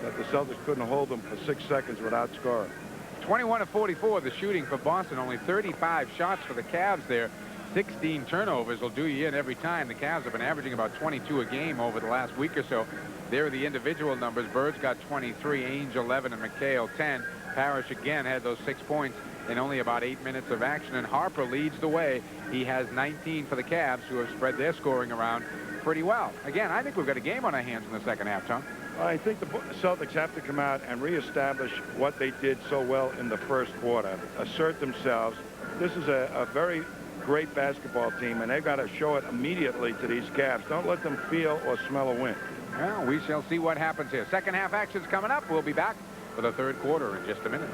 S2: That the Celtics couldn't hold them for 6 seconds without scoring.
S1: 21 of 44 the shooting for Boston. Only 35 shots for the Cavs there. 16 turnovers will do you in every time. The Cavs have been averaging about 22 a game over the last week or so. There are the individual numbers. Bird's got 23, Ainge 11, and McHale 10. Parrish again had those 6 points in only about 8 minutes of action, and Harper leads the way. He has 19 for the Cavs, who have spread their scoring around pretty well. Again, I think we've got a game on our hands in the second half, Tom.
S2: I think the Celtics have to come out and reestablish what they did so well in the first quarter, assert themselves. This is a very great basketball team, and they've got to show it immediately to these Cavs. Don't let them feel or smell a win.
S1: Well, we shall see what happens here. Second half action's coming up. We'll be back for the third quarter in just a minute.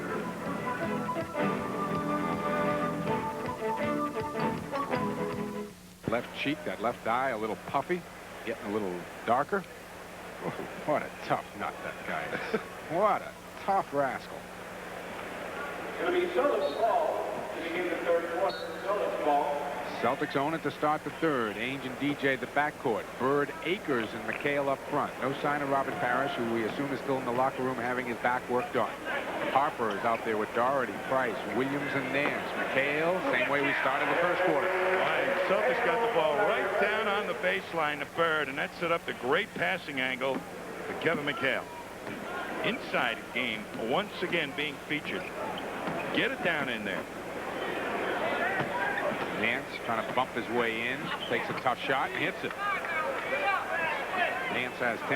S1: Left cheek, that left eye, a little puffy, getting a little darker. Oh, what a tough nut that guy is. What a tough rascal.
S3: It's going to be Celtics ball to begin the third quarter. Celtics ball.
S1: Celtics own it to start the third. Ainge and DJ the backcourt. Bird, Akers, and McHale up front. No sign of Robert Parrish, who we assume is still in the locker room having his back worked on. Harper is out there with Doherty, Price, Williams, and Nance. McHale, same way we started the first quarter.
S2: Right, the Celtics got the ball right down on the baseline to Bird, and that set up the great passing angle to Kevin McHale. Inside game, once again being featured. Get it down in there.
S1: Nance trying to bump his way in, takes a tough shot and hits it. Nance has 10.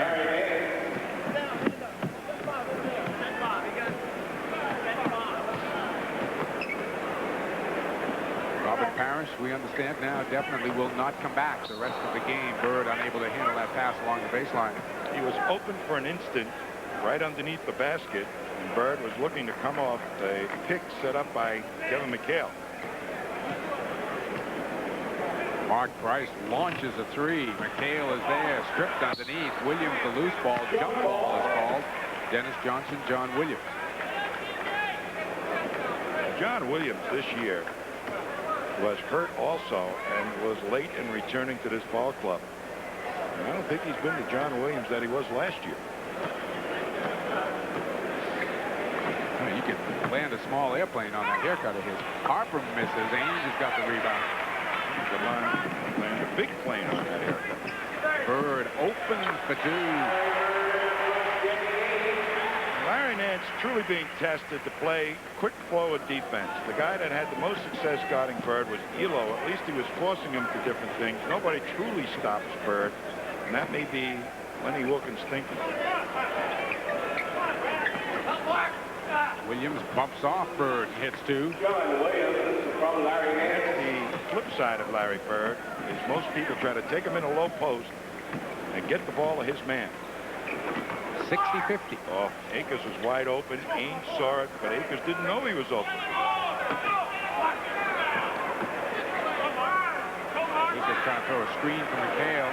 S1: Robert Parrish, we understand now, definitely will not come back the rest of the game. Bird unable to handle that pass along the baseline.
S2: He was open for an instant right underneath the basket, and Bird was looking to come off a pick set up by Kevin McHale.
S1: Mark Price launches a three. McHale is there, stripped underneath. Williams, the loose ball, jump ball is called. Dennis Johnson, John Williams.
S2: John Williams this year was hurt also and was late in returning to this ball club. And I don't think he's been the John Williams that he was last year.
S1: land a small airplane on that haircut of his. Harper misses. Ainge has got the rebound.
S2: Land a big plane on that haircut.
S1: Bird open for two.
S2: Larry Nance truly being tested to play quick flow of defense. The guy that had the most success guarding Bird was Elo. At least he was forcing him to different things. Nobody truly stops Bird, and that may be Lenny Wilkins' thinking.
S1: Williams bumps off Bird and hits two.
S2: That's the flip side of Larry Bird, is most people try to take him in a low post and get the ball to his man.
S1: 60-50.
S2: Oh, Akers was wide open. Ainge saw it, but Akers didn't know he was open.
S1: Akers trying to throw a screen from McHale.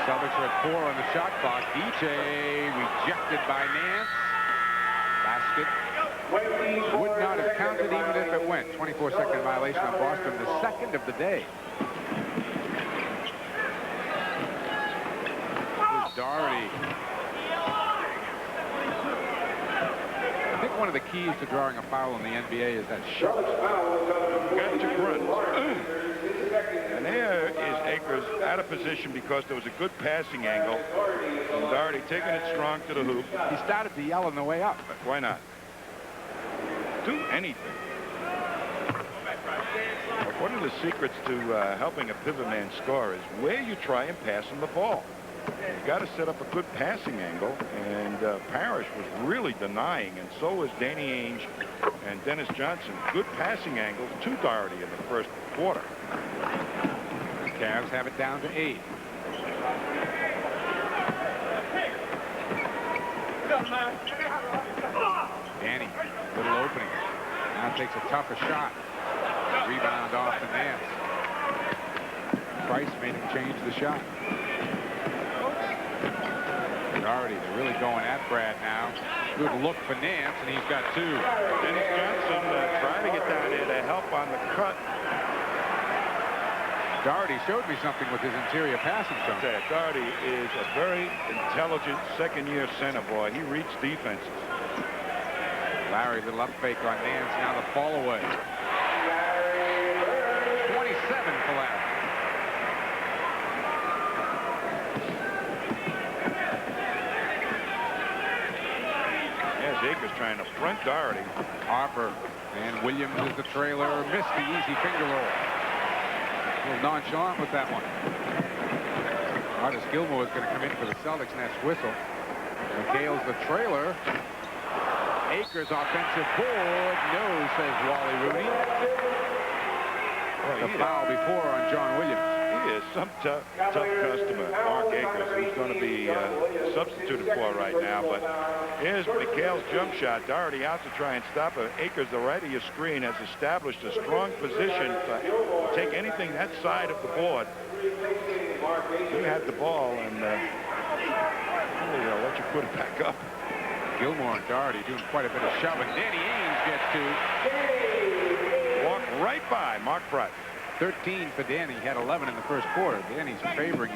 S1: Celtics are at 4 on the shot clock. DJ rejected by Nance. Basket would not have counted even if it went. 24-second violation on Boston, the second of the day. Here's Doherty. I think one of the keys to drawing a foul in the NBA is that shot.
S2: Got to run. And there is Akers out of position because there was a good passing angle. And Doherty taking it strong to the hoop.
S1: He started to yell on the way up.
S2: But why not? Do anything. But one of the secrets to helping a pivot man score is where you try and pass him the ball. You got to set up a good passing angle, and Parrish was really denying, and so was Danny Ainge and Dennis Johnson. Good passing angles to Doherty in the first quarter.
S1: Cavs have it down to 8. Danny, little opening. Now takes a tougher shot. Rebound off the Nance. Price made him change the shot. Doherty, they're really going at Brad now. Good look for Nance, and he's got two.
S2: Dennis Johnson trying to get down there to help on the cut.
S1: Doherty showed me something with his interior passing.
S2: Doherty is a very intelligent second-year center boy. He reads defenses.
S1: Larry, little up fake on Nance. Now the fall away. 27 for Larry.
S2: There's Akers trying to front Doherty.
S1: Harper and Williams is the trailer. Missed the easy finger roll. A little nonchalant with that one. Artis Gilmore is going to come in for the Celtics next whistle. McHale's the trailer. Akers offensive board. No, says Wally Rooney. The foul before on John Williams.
S2: He is some tough customer, Mark Akers, who's going to be substituted for right now. But here's McHale's jump shot. Doherty out to try and stop it. Akers, the right of your screen, has established a strong position to take anything that side of the board. You had the ball, and let you put it back up.
S1: Gilmore and Doherty doing quite a bit of shoving. Danny Ainge gets two.
S2: Walk right by Mark Price.
S1: 13 for Danny. He had 11 in the first quarter. Danny's favoring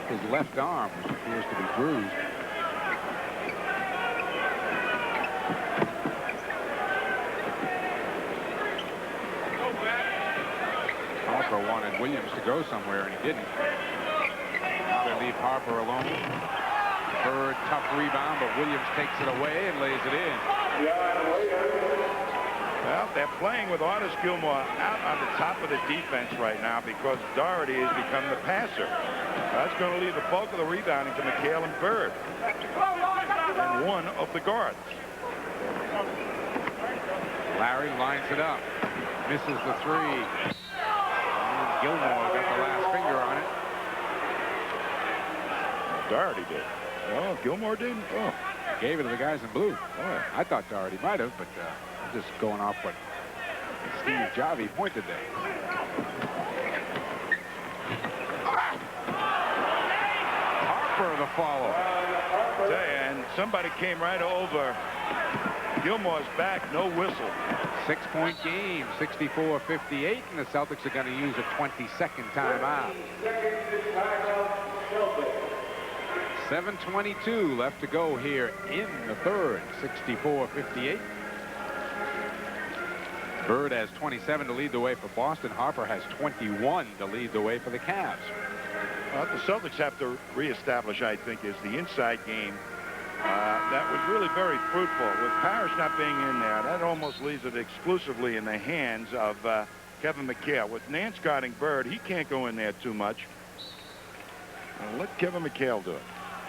S1: his left arm, which appears to be bruised. Harper wanted Williams to go somewhere, and he didn't. Now they leave Harper alone. Bird, tough rebound, but Williams takes it away and lays it in.
S2: Well, they're playing with Artis Gilmore out on the top of the defense right now because Doherty has become the passer. That's going to leave the bulk of the rebounding to McHale and Bird. And one of the guards.
S1: Larry lines it up. Misses the three. And Gilmore got the last finger on it.
S2: Doherty did. Oh, Gilmore didn't? Oh.
S1: Gave it to the guys in blue. Oh, I thought Doherty might have, but just going off what Steve Javi pointed there. Harper the follow.
S2: And somebody came right over Gilmore's back, no whistle.
S1: 6-point game, 64-58, and the Celtics are going to use a 20-second timeout. 7:22 left to go here in the third. 64-58. Bird has 27 to lead the way for Boston. Harper has 21 to lead the way for the Cavs.
S2: What the Celtics have to reestablish, I think, is the inside game. That was really very fruitful. With Parrish not being in there, that almost leaves it exclusively in the hands of Kevin McHale. With Nance guarding Bird, he can't go in there too much. Let Kevin McHale do it.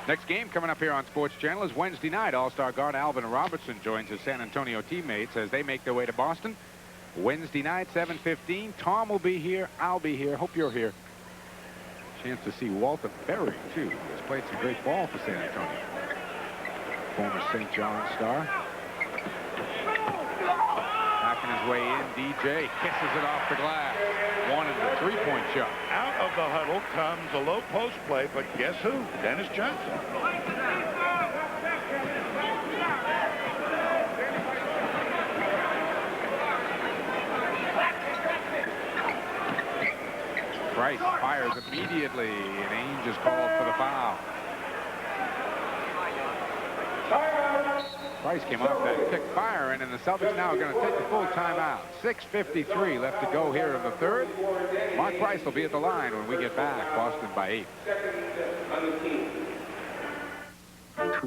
S1: Next game coming up here on Sports Channel is Wednesday night. All-star guard Alvin Robertson joins his San Antonio teammates as they make their way to Boston. Wednesday night, 7:15. Tom will be here. I'll be here. Hope you're here. Chance to see Walter Berry, too. He's played some great ball for San Antonio. Former St. John star. Backing his way in, DJ kisses it off the glass. Wanted the three-point shot.
S2: Out of the huddle comes a low post play, but guess who? Dennis Johnson.
S1: Price fires immediately, and Ainge is called for the foul. Price came off that pick firing, and the Celtics now are going to take the full timeout. 6:53 left to go here in the third. Mark Price will be at the line when we get back. Boston by 8.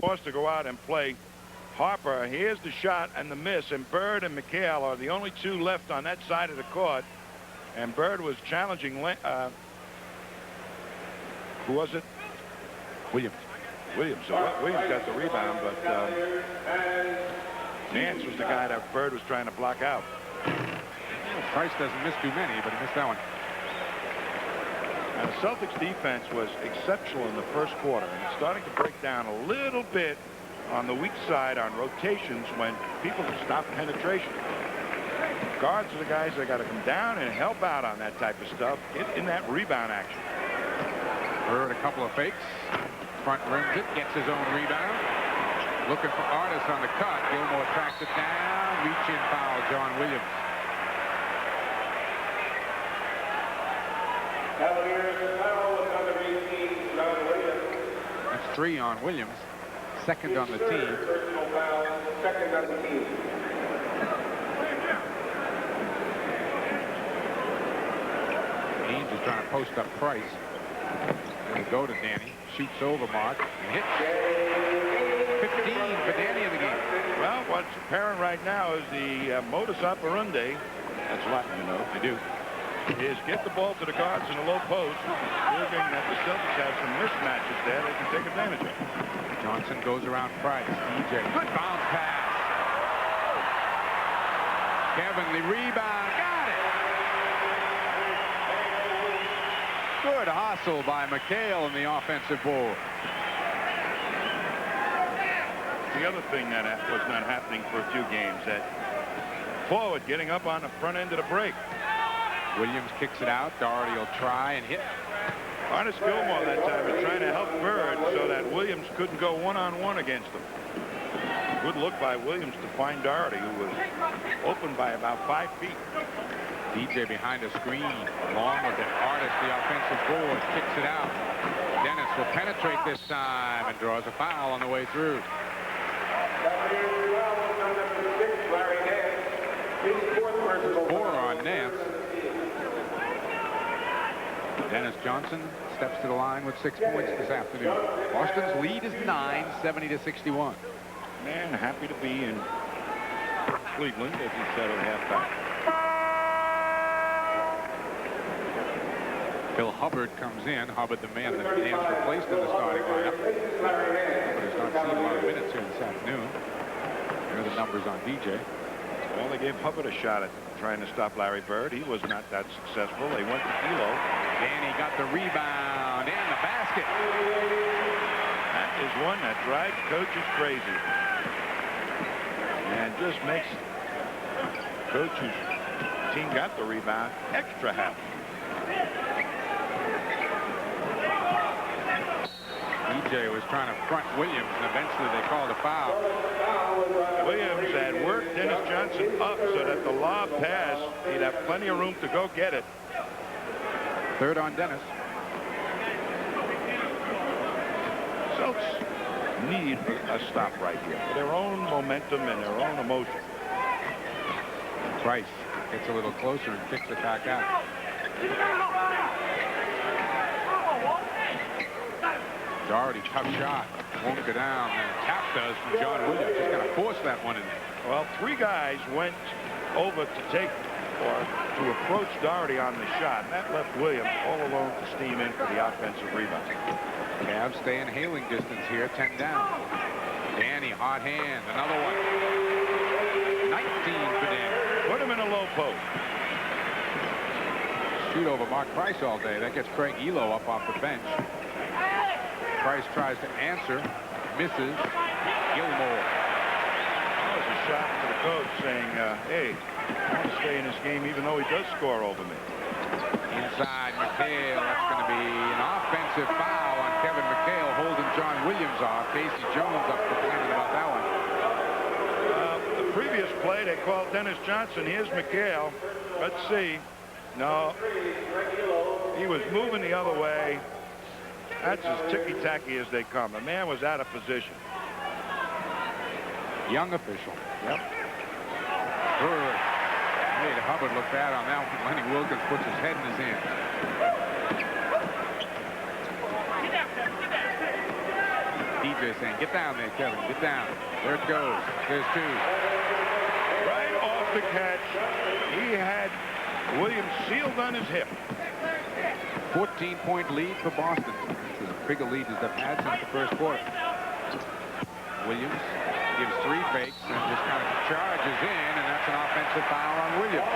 S2: Forced to go out and play Harper. Here's the shot and the miss, and Bird and McHale are the only two left on that side of the court. And Bird was challenging, who was it?
S1: Williams.
S2: Williams. So Williams got the rebound, but Nance was the guy that Bird was trying to block out.
S1: Price doesn't miss too many, but he missed that one.
S2: Now, the Celtics defense was exceptional in the first quarter, and it's starting to break down a little bit on the weak side on rotations when people stop penetration. Guards are the guys that got to come down and help out on that type of stuff, get in that rebound action.
S1: Bird a couple of fakes. Front rims it, gets his own rebound. Looking for Artis on the cut. Gilmore tracks it down. Reach in foul, John Williams.
S3: Cavaliers foul with number 18, John Williams.
S1: That's 3 on Williams. Second on the team.
S3: Personal foul, second on the team.
S1: Ainge is trying to post up Price. Going to go to Danny. Shoots over Mark and hits. 15 for Danny in the game.
S2: Well, what's apparent right now is the modus operandi, that's Latin, you know,
S1: I do.
S2: is get the ball to the guards in the low post, proving that the Celtics have some mismatches there they can take advantage of.
S1: Johnson goes around Price. DJ. Good bounce pass. Kevin, the rebound. Got it. Good hustle by McHale in the offensive board.
S2: The other thing that was not happening for a few games, that forward getting up on the front end of the break.
S1: Williams kicks it out. Doherty will try and hit.
S2: Artis Gilmore that time is trying to help Bird so that Williams couldn't go one-on-one against him. Good look by Williams to find Doherty, who was open by about 5 feet.
S1: DJ behind a screen. Long with it. Artis, the offensive board, kicks it out. Dennis will penetrate this time and draws a foul on the way through.
S3: Cavaliers foul with number 6, Larry Nance. His fourth personal
S1: 4
S3: foul.
S1: on Nance. Dennis Johnson steps to the line with 6 points this afternoon. Boston's lead is 9, 70-61.
S2: Man, happy to be in Cleveland, as he said at halftime.
S1: Bill Hubbard comes in. Hubbard, the man that Nance replaced in the starting lineup.
S3: Larry Nance.
S1: But has not seen a lot of minutes here this afternoon. Here are the numbers on DJ.
S2: Well, they gave Hubbard a shot at trying to stop Larry Bird. He was not that successful. They went to Kilo.
S1: Danny got the rebound and the basket.
S2: That is one that drives coaches crazy. And just makes coach whose team got the rebound extra happy.
S1: DJ was trying to front Williams, and eventually they called a foul.
S2: Williams had worked Dennis Johnson up so that the lob pass, he'd have plenty of room to go get it.
S1: Third on Dennis.
S2: Celtics need a stop right here for their own momentum and their own emotion.
S1: Price Gets a little closer and kicks it back out. Doherty, tough shot. Won't go down. And tap does from John Williams. Just kind of forced that one in.
S2: Well, three guys went over to take or to approach Doherty on the shot. And that left Williams all alone to steam in for the offensive rebound.
S1: Cavs stay in hailing distance here. 10 down. Danny, hot hand. Another one. 19 for Danny.
S2: Put him in a low post.
S1: Shoot over Mark Price all day. That gets Craig Elo up off the bench. Price tries to answer. Misses. Gilmore.
S2: That was a shot to the coach saying, hey, I want to stay in this game even though he does score over me.
S1: Inside McHale. That's going to be an offensive foul on Kevin McHale, holding John Williams off. Casey Jones up complaining about that one.
S2: The previous play, they called Dennis Johnson. Here's McHale. Let's see. No. He was moving the other way. That's as ticky-tacky as they come. The man was out of position.
S1: Young official.
S2: Yep.
S1: Bird. Made Hubbard look bad on that one. Lenny Wilkins puts his head in his hands. DJ saying, get down there, Kevin. Get down. There it goes. There's two.
S2: Right off the catch. He had Williams sealed on his hip.
S1: 14-point lead for Boston. This is as big a lead as they've had since the first quarter. Williams gives three fakes and just kind of charges in, and that's an offensive foul on Williams.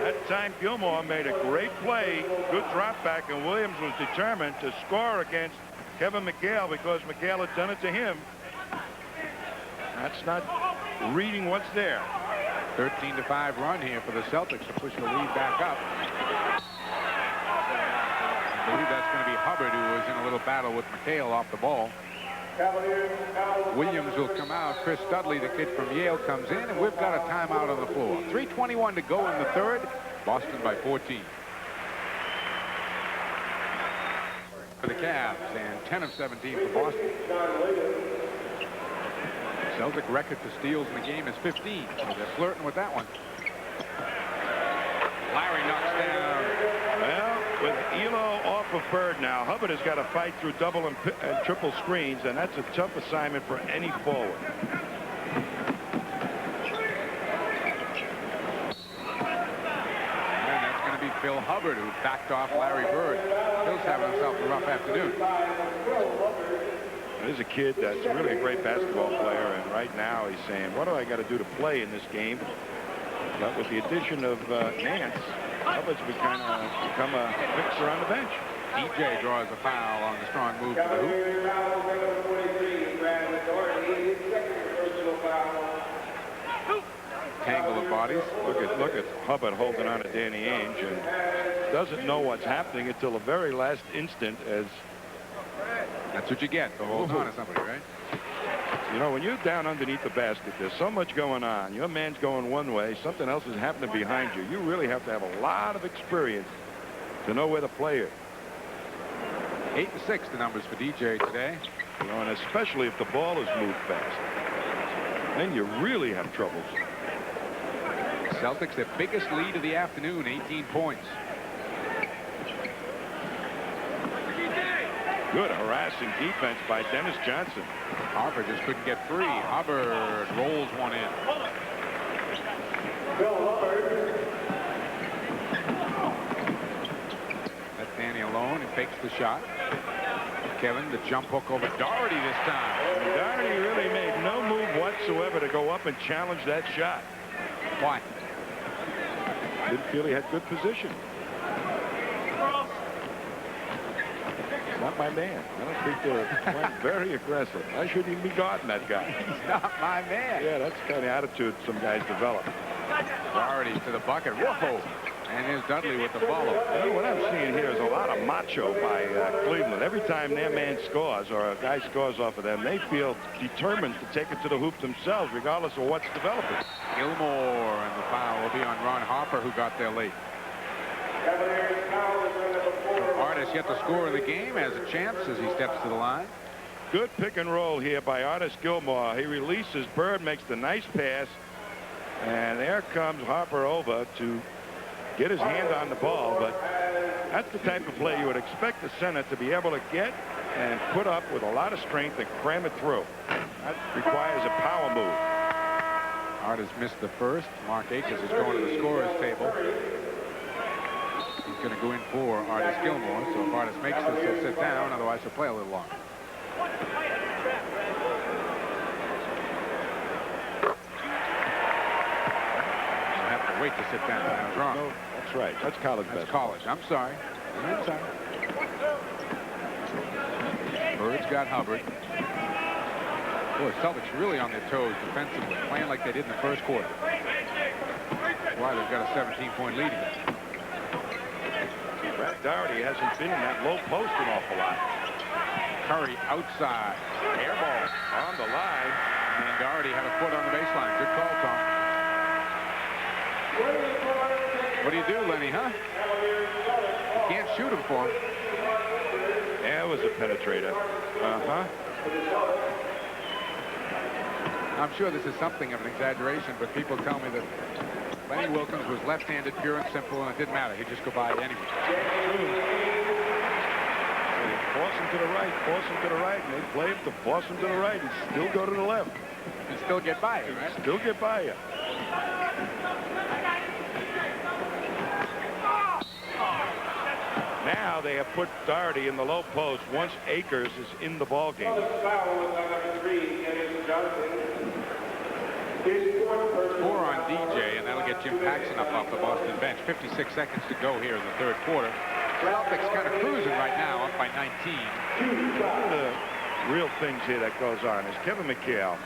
S2: That time Gilmore made a great play, good drop back, and Williams was determined to score against Kevin McHale because McHale had done it to him. That's not reading what's there.
S1: 13-5 run here for the Celtics to push the lead back up. I believe that's going to be Hubbard, who was in a little battle with McHale off the ball. Williams will come out. Chris Dudley, the kid from Yale, comes in, and we've got a timeout on the floor. 3:21 to go in the third. Boston by 14. For the Cavs, and 10 of 17 for Boston. Celtic record for steals in the game is 15. So they're flirting with that one. Larry knocks down.
S2: Well, with Elo off of Bird now, Hubbard has got to fight through double and triple screens, and that's a tough assignment for any forward.
S1: And that's going to be Phil Hubbard, who backed off Larry Bird. Phil's having himself a rough afternoon.
S2: There's a kid that's really a great basketball player, and right now he's saying, what do I got to do to play in this game? But with the addition of Nance, Hubbard's become a fixture on the bench.
S1: DJ draws a foul on the strong move to the hoop. Tangle of bodies.
S2: Look at Hubbard holding on to Danny Ainge and doesn't know what's happening until the very last instant as...
S1: That's what you get for holding on to somebody, right?
S2: You know, when you're down underneath the basket, there's so much going on. Your man's going one way, something else is happening behind you. You really have to have a lot of experience to know where to play it.
S1: 8-6 the numbers for DJ today.
S2: You know, and especially if the ball is moved fast. Then you really have troubles.
S1: Celtics, their biggest lead of the afternoon, 18 points.
S2: Good harassing defense by Dennis Johnson.
S1: Harper just couldn't get free. Hubbard rolls one in. That's Danny alone. He fakes the shot. Kevin, the jump hook over Doherty this time.
S2: And Doherty really made no move whatsoever to go up and challenge that shot.
S1: Why?
S2: Didn't feel he had good position. Not my man. I don't think they're playing very aggressive. I shouldn't even be guarding that guy.
S1: He's not my man.
S2: Yeah, that's the kind of attitude some guys develop.
S1: Doherty to the bucket. Whoa! And here's Dudley with the follow.
S2: You know, what I'm seeing here is a lot of macho by Cleveland. Every time their man scores or a guy scores off of them, they feel determined to take it to the hoop themselves, regardless of what's developing.
S1: Gilmore, and the foul will be on Ron Harper, who got there late. Artis yet to score in the game, has a chance as he steps to the line.
S2: Good pick and roll here by Artis Gilmore. He releases. Bird makes the nice pass. And there comes Harper over to get his hand on the ball. But that's the type of play you would expect the center to be able to get and put up with a lot of strength and cram it through. That requires a power move.
S1: Artis missed the first. Mark Akers is going to the scorer's table. He's going to go in for Artis Gilmore. So if Artis makes this, he'll sit down. Otherwise, he'll play a little longer. He'll have to wait to sit down. I was wrong.
S2: No, that's right. That's college basketball.
S1: College. I'm sorry. Bird's got Hubbard. Boy, Celtics really on their toes defensively, playing like they did in the first quarter. That's why they've got a 17-point lead again.
S2: Brad Doherty hasn't been in that low post an awful lot.
S1: Curry outside. Air ball on the line. And Doherty had a foot on the baseline. Good call, Tom. What do you do, Lenny, huh? You can't shoot him for him.
S2: Yeah, it was a penetrator.
S1: I'm sure this is something of an exaggeration, but people tell me that Lenny Wilkins was left-handed, pure and simple, and it didn't matter. He'd just go by anyway.
S2: Force him to the right, force him to the right, and they play him to force him to the right and still go to the left.
S1: And still get by you, right?
S2: Still get by you. Now they have put Doherty in the low post once Akers is in the ball game.
S1: 4 on DJ, and that'll get Jim Paxson up off the Boston bench. 56 seconds to go here in the third quarter. Celtics kind of cruising right now, up by 19.
S2: One of the real things here that goes on is Kevin McHale,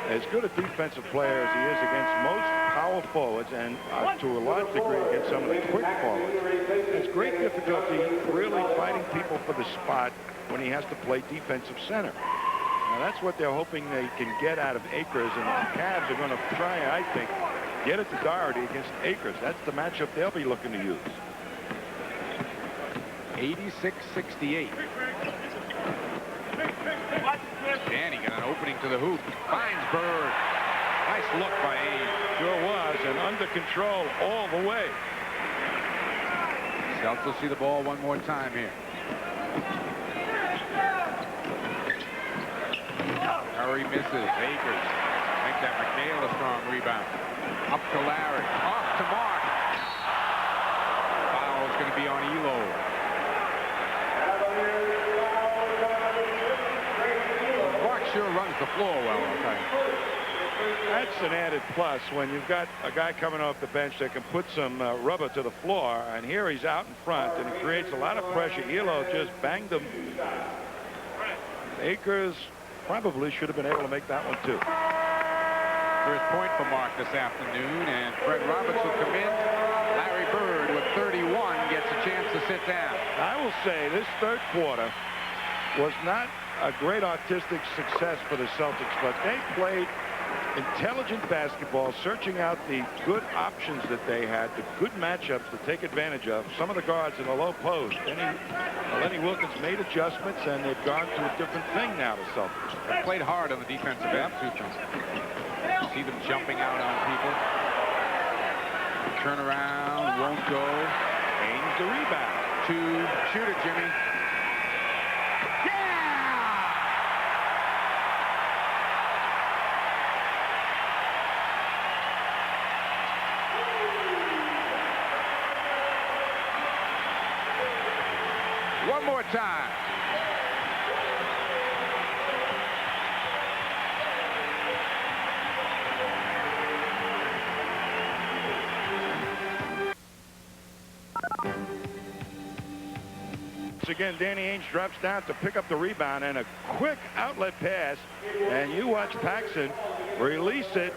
S2: as good a defensive player as he is against most power forwards and to a large degree against some of the quick forwards, has great difficulty really fighting people for the spot when he has to play defensive center. Now that's what they're hoping they can get out of Akers, and the Cavs are going to try, I think, get it to Doherty against Akers. That's the matchup they'll be looking to use.
S1: 86-68. Danny got an opening to the hoop. Finds Bird. Nice look by Abe.
S2: Sure was, and under control all the way.
S1: Celtics will see the ball one more time here. Curry misses. Akers. Make that McHale a strong rebound. Up to Larry. Off to Mark. Foul's going to be on Elo. Mark sure runs the floor well, I'll tell you.
S2: That's an added plus when you've got a guy coming off the bench that can put some rubber to the floor, and here he's out in front and it creates a lot of pressure. Elo just banged him. Akers probably should have been able to make that one too.
S1: First point for Mark this afternoon, and Fred Roberts will come in. Larry Bird with 31 gets a chance to sit down.
S2: I will say this third quarter was not a great artistic success for the Celtics, but they played intelligent basketball, searching out the good options that they had, the good matchups to take advantage of. Some of the guards in the low post. Lenny Wilkins made adjustments, and they've gone to a different thing now, the Celtics.
S1: They played hard on the defensive end, too, Tom. See them jumping out on people. Turn around, won't go.
S2: Gains the rebound.
S1: Shoot it, Jimmy. One more time.
S2: Once again, Danny Ainge drops down to pick up the rebound, and a quick outlet pass, and you watch Paxson release it,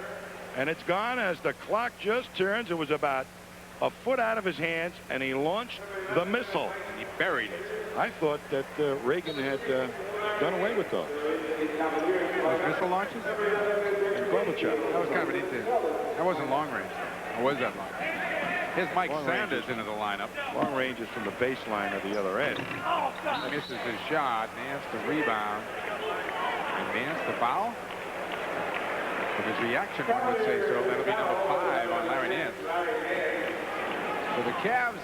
S2: and it's gone as the clock just turns. It was about a foot out of his hands, and he launched the missile.
S1: And he buried it.
S2: I thought that Reagan had done away with those.
S1: Those missile launches?
S2: And Gorbachev.
S1: That was kind of an that wasn't long range, though. Or was that long? Here's Mike Sanders into the lineup.
S2: Long range is from the baseline of the other end.
S1: He misses his shot. Nance the rebound. Nance, the foul. With his reaction, one would say so. That'll be number 5 on Larry Nance. So the Cavs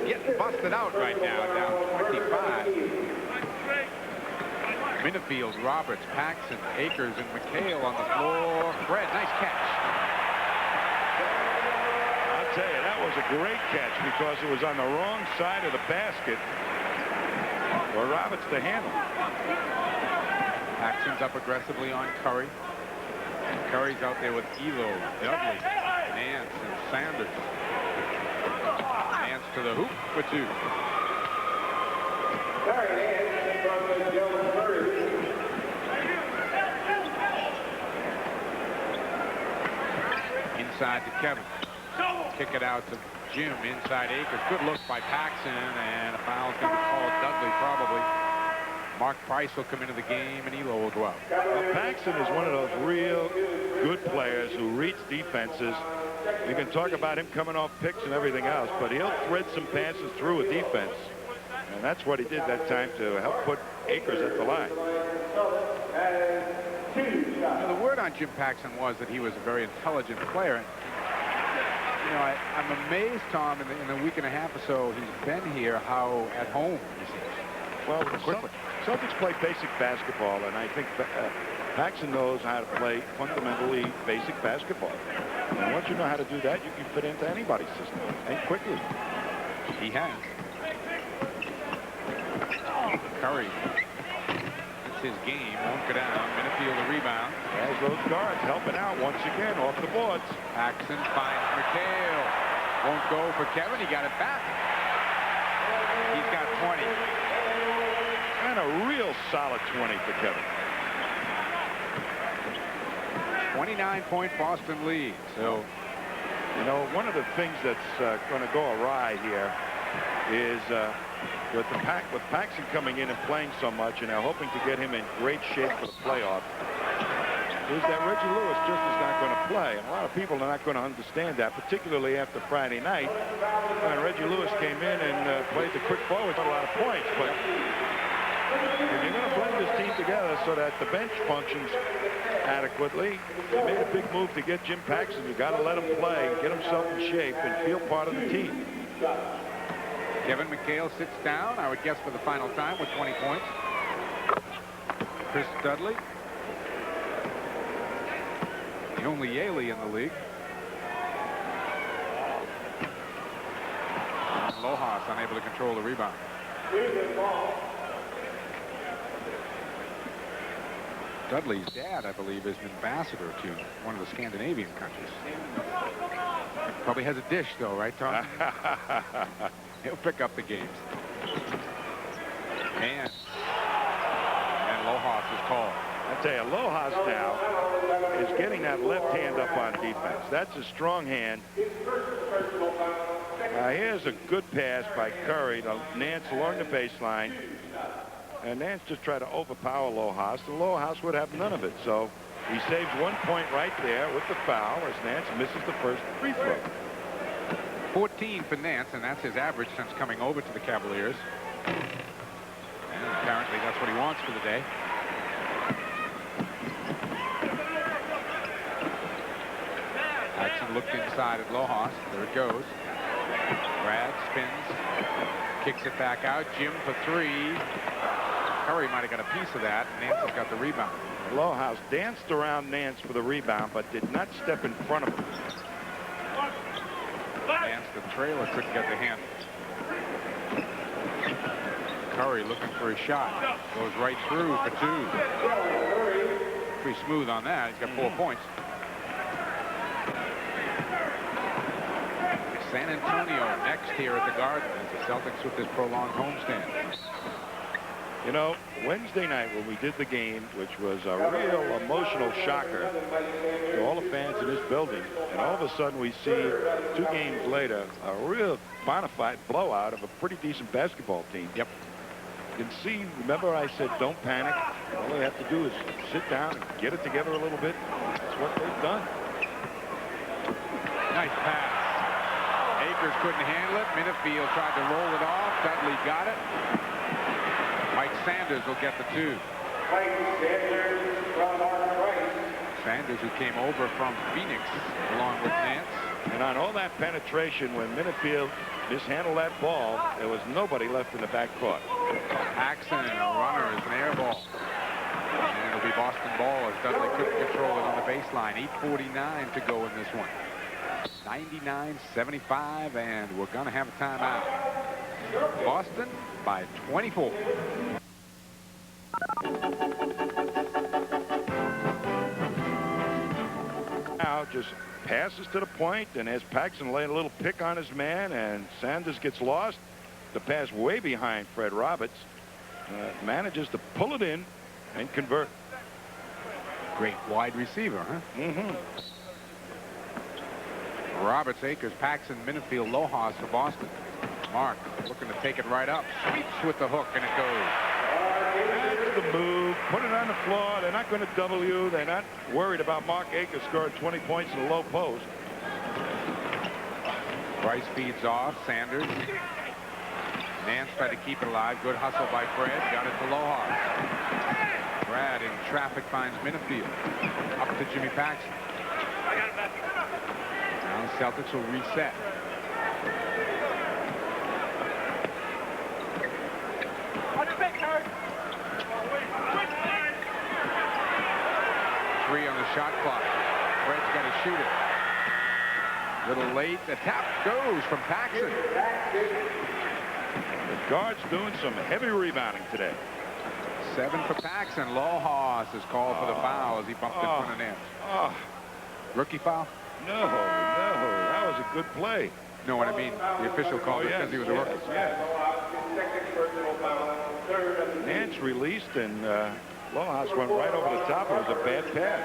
S1: getting busted out right now, down 25. Minifield, Roberts, Paxson, Akers, and McHale on the floor. Fred, nice catch.
S2: I'll tell you, that was a great catch because it was on the wrong side of the basket for Roberts to handle.
S1: Paxson's up aggressively on Curry. Curry's out there with Elo, Dudley, Nance, and Sanders. Nance to the hoop for 2. Inside to Kevin. Kick it out to Jim. Inside Akers. Good look by Paxson, and a foul's going to be called. Dudley probably. Mark Price will come into the game, and Elo will go out.
S2: Well, Paxson is one of those real good players who reads defenses. You can talk about him coming off picks and everything else, but he'll thread some passes through a defense. And that's what he did that time to help put Akers at the line.
S1: Now, the word on Jim Paxson was that he was a very intelligent player. And, you know, I'm amazed, Tom, in the week and a half or so he's been here, how at home he seems.
S2: Well, Celtics play basic basketball, and I think Paxson knows how to play fundamentally basic basketball. And once you know how to do that, you can fit into anybody's system, and quickly.
S1: He has. Curry. It's his game. Won't go down. Minifield the rebound.
S2: As those guards helping out once again off the boards.
S1: Paxson finds McHale. Won't go for Kevin. He got it back. He's got 20.
S2: And a real solid 20 for Kevin.
S1: 29-point Boston lead. So,
S2: you know, one of the things that's going to go awry here is with Paxson coming in and playing so much, and they're hoping to get him in great shape for the playoffs, is that Reggie Lewis just is not going to play. And a lot of people are not going to understand that, particularly after Friday night when Reggie Lewis came in and played the quick forward, got a lot of points. But if you're going to blend this team together so that the bench functions adequately, they made a big move to get Jim Paxson. You got to let him play, get himself in shape, and feel part of the team.
S1: Kevin McHale sits down, I would guess for the final time, with 20 points. Chris Dudley, the only Yaley in the league. And Lojas unable to control the rebound. Dudley's dad, I believe, is an ambassador to one of the Scandinavian countries. Probably has a dish, though, right, Tom? He'll pick up the games. And Lojas is called.
S2: I tell you, Lojas now is getting that left hand up on defense. That's a strong hand. Here's a good pass by Curry to Nance along the baseline. And Nance just tried to overpower Lojas, and Lojas would have none of it. So he saves 1 point right there with the foul as Nance misses the first free throw.
S1: 14 for Nance, and that's his average since coming over to the Cavaliers. And apparently that's what he wants for the day. Paxson looked inside at Lojas. There it goes. Brad spins, kicks it back out. Jim for 3. Curry might have got a piece of that. Nance has got the rebound.
S2: Lojas danced around Nance for the rebound, but did not step in front of him.
S1: Nance, the trailer, couldn't get the hand. Curry looking for a shot. Goes right through for 2. Pretty smooth on that. He's got 4 points. San Antonio next here at the Garden as the Celtics with this prolonged homestand.
S2: You know, Wednesday night when we did the game, which was a real emotional shocker to all the fans in this building, and all of a sudden we see 2 games later a real bona fide blowout of a pretty decent basketball team.
S1: Yep.
S2: You can see, remember I said don't panic. All they have to do is sit down and get it together a little bit. That's what they've done.
S1: Nice pass. Akers couldn't handle it. Minifield tried to roll it off. Dudley got it. Mike Sanders will get the 2. Sanders, who came over from Phoenix along with Nance.
S2: And on all that penetration, when Minifield mishandled that ball, there was nobody left in the backcourt.
S1: Paxson, a runner, is an air ball. And it'll be Boston ball as Dudley couldn't control it on the baseline. 8:49 to go in this one. 99-75, and we're going to have a timeout. Boston by 24.
S2: Now just passes to the point, and as Paxson laid a little pick on his man, and Sanders gets lost. The pass way behind Fred Roberts. Manages to pull it in and convert.
S1: Great wide receiver, huh?
S2: Mm-hmm.
S1: Roberts, Akers, Paxson, Minifield, Lojas for Boston. Mark looking to take it right up. Sweeps with the hook, and it goes.
S2: That's the move. Put it on the floor. They're not going to double you. They're not worried about Mark Akers scoring 20 points in the low post.
S1: Bryce feeds off. Sanders. Nance tried to keep it alive. Good hustle by Fred. Got it to Lojas. Brad in traffic finds Minifield. Up to Jimmy Paxson. Now the Celtics will reset. Three on the shot clock. Fred's got to shoot it. Little late. The tap goes from Paxson.
S2: The guard's doing some heavy rebounding today.
S1: 7 for Paxson. Lojas is called for the foul as he bumped in front of Nance. Rookie foul?
S2: No. That was a good play.
S1: No, what I mean, the official called it because he was a rookie.
S2: Yes. Nance released, and Lojas went right over the top. It was a bad pass.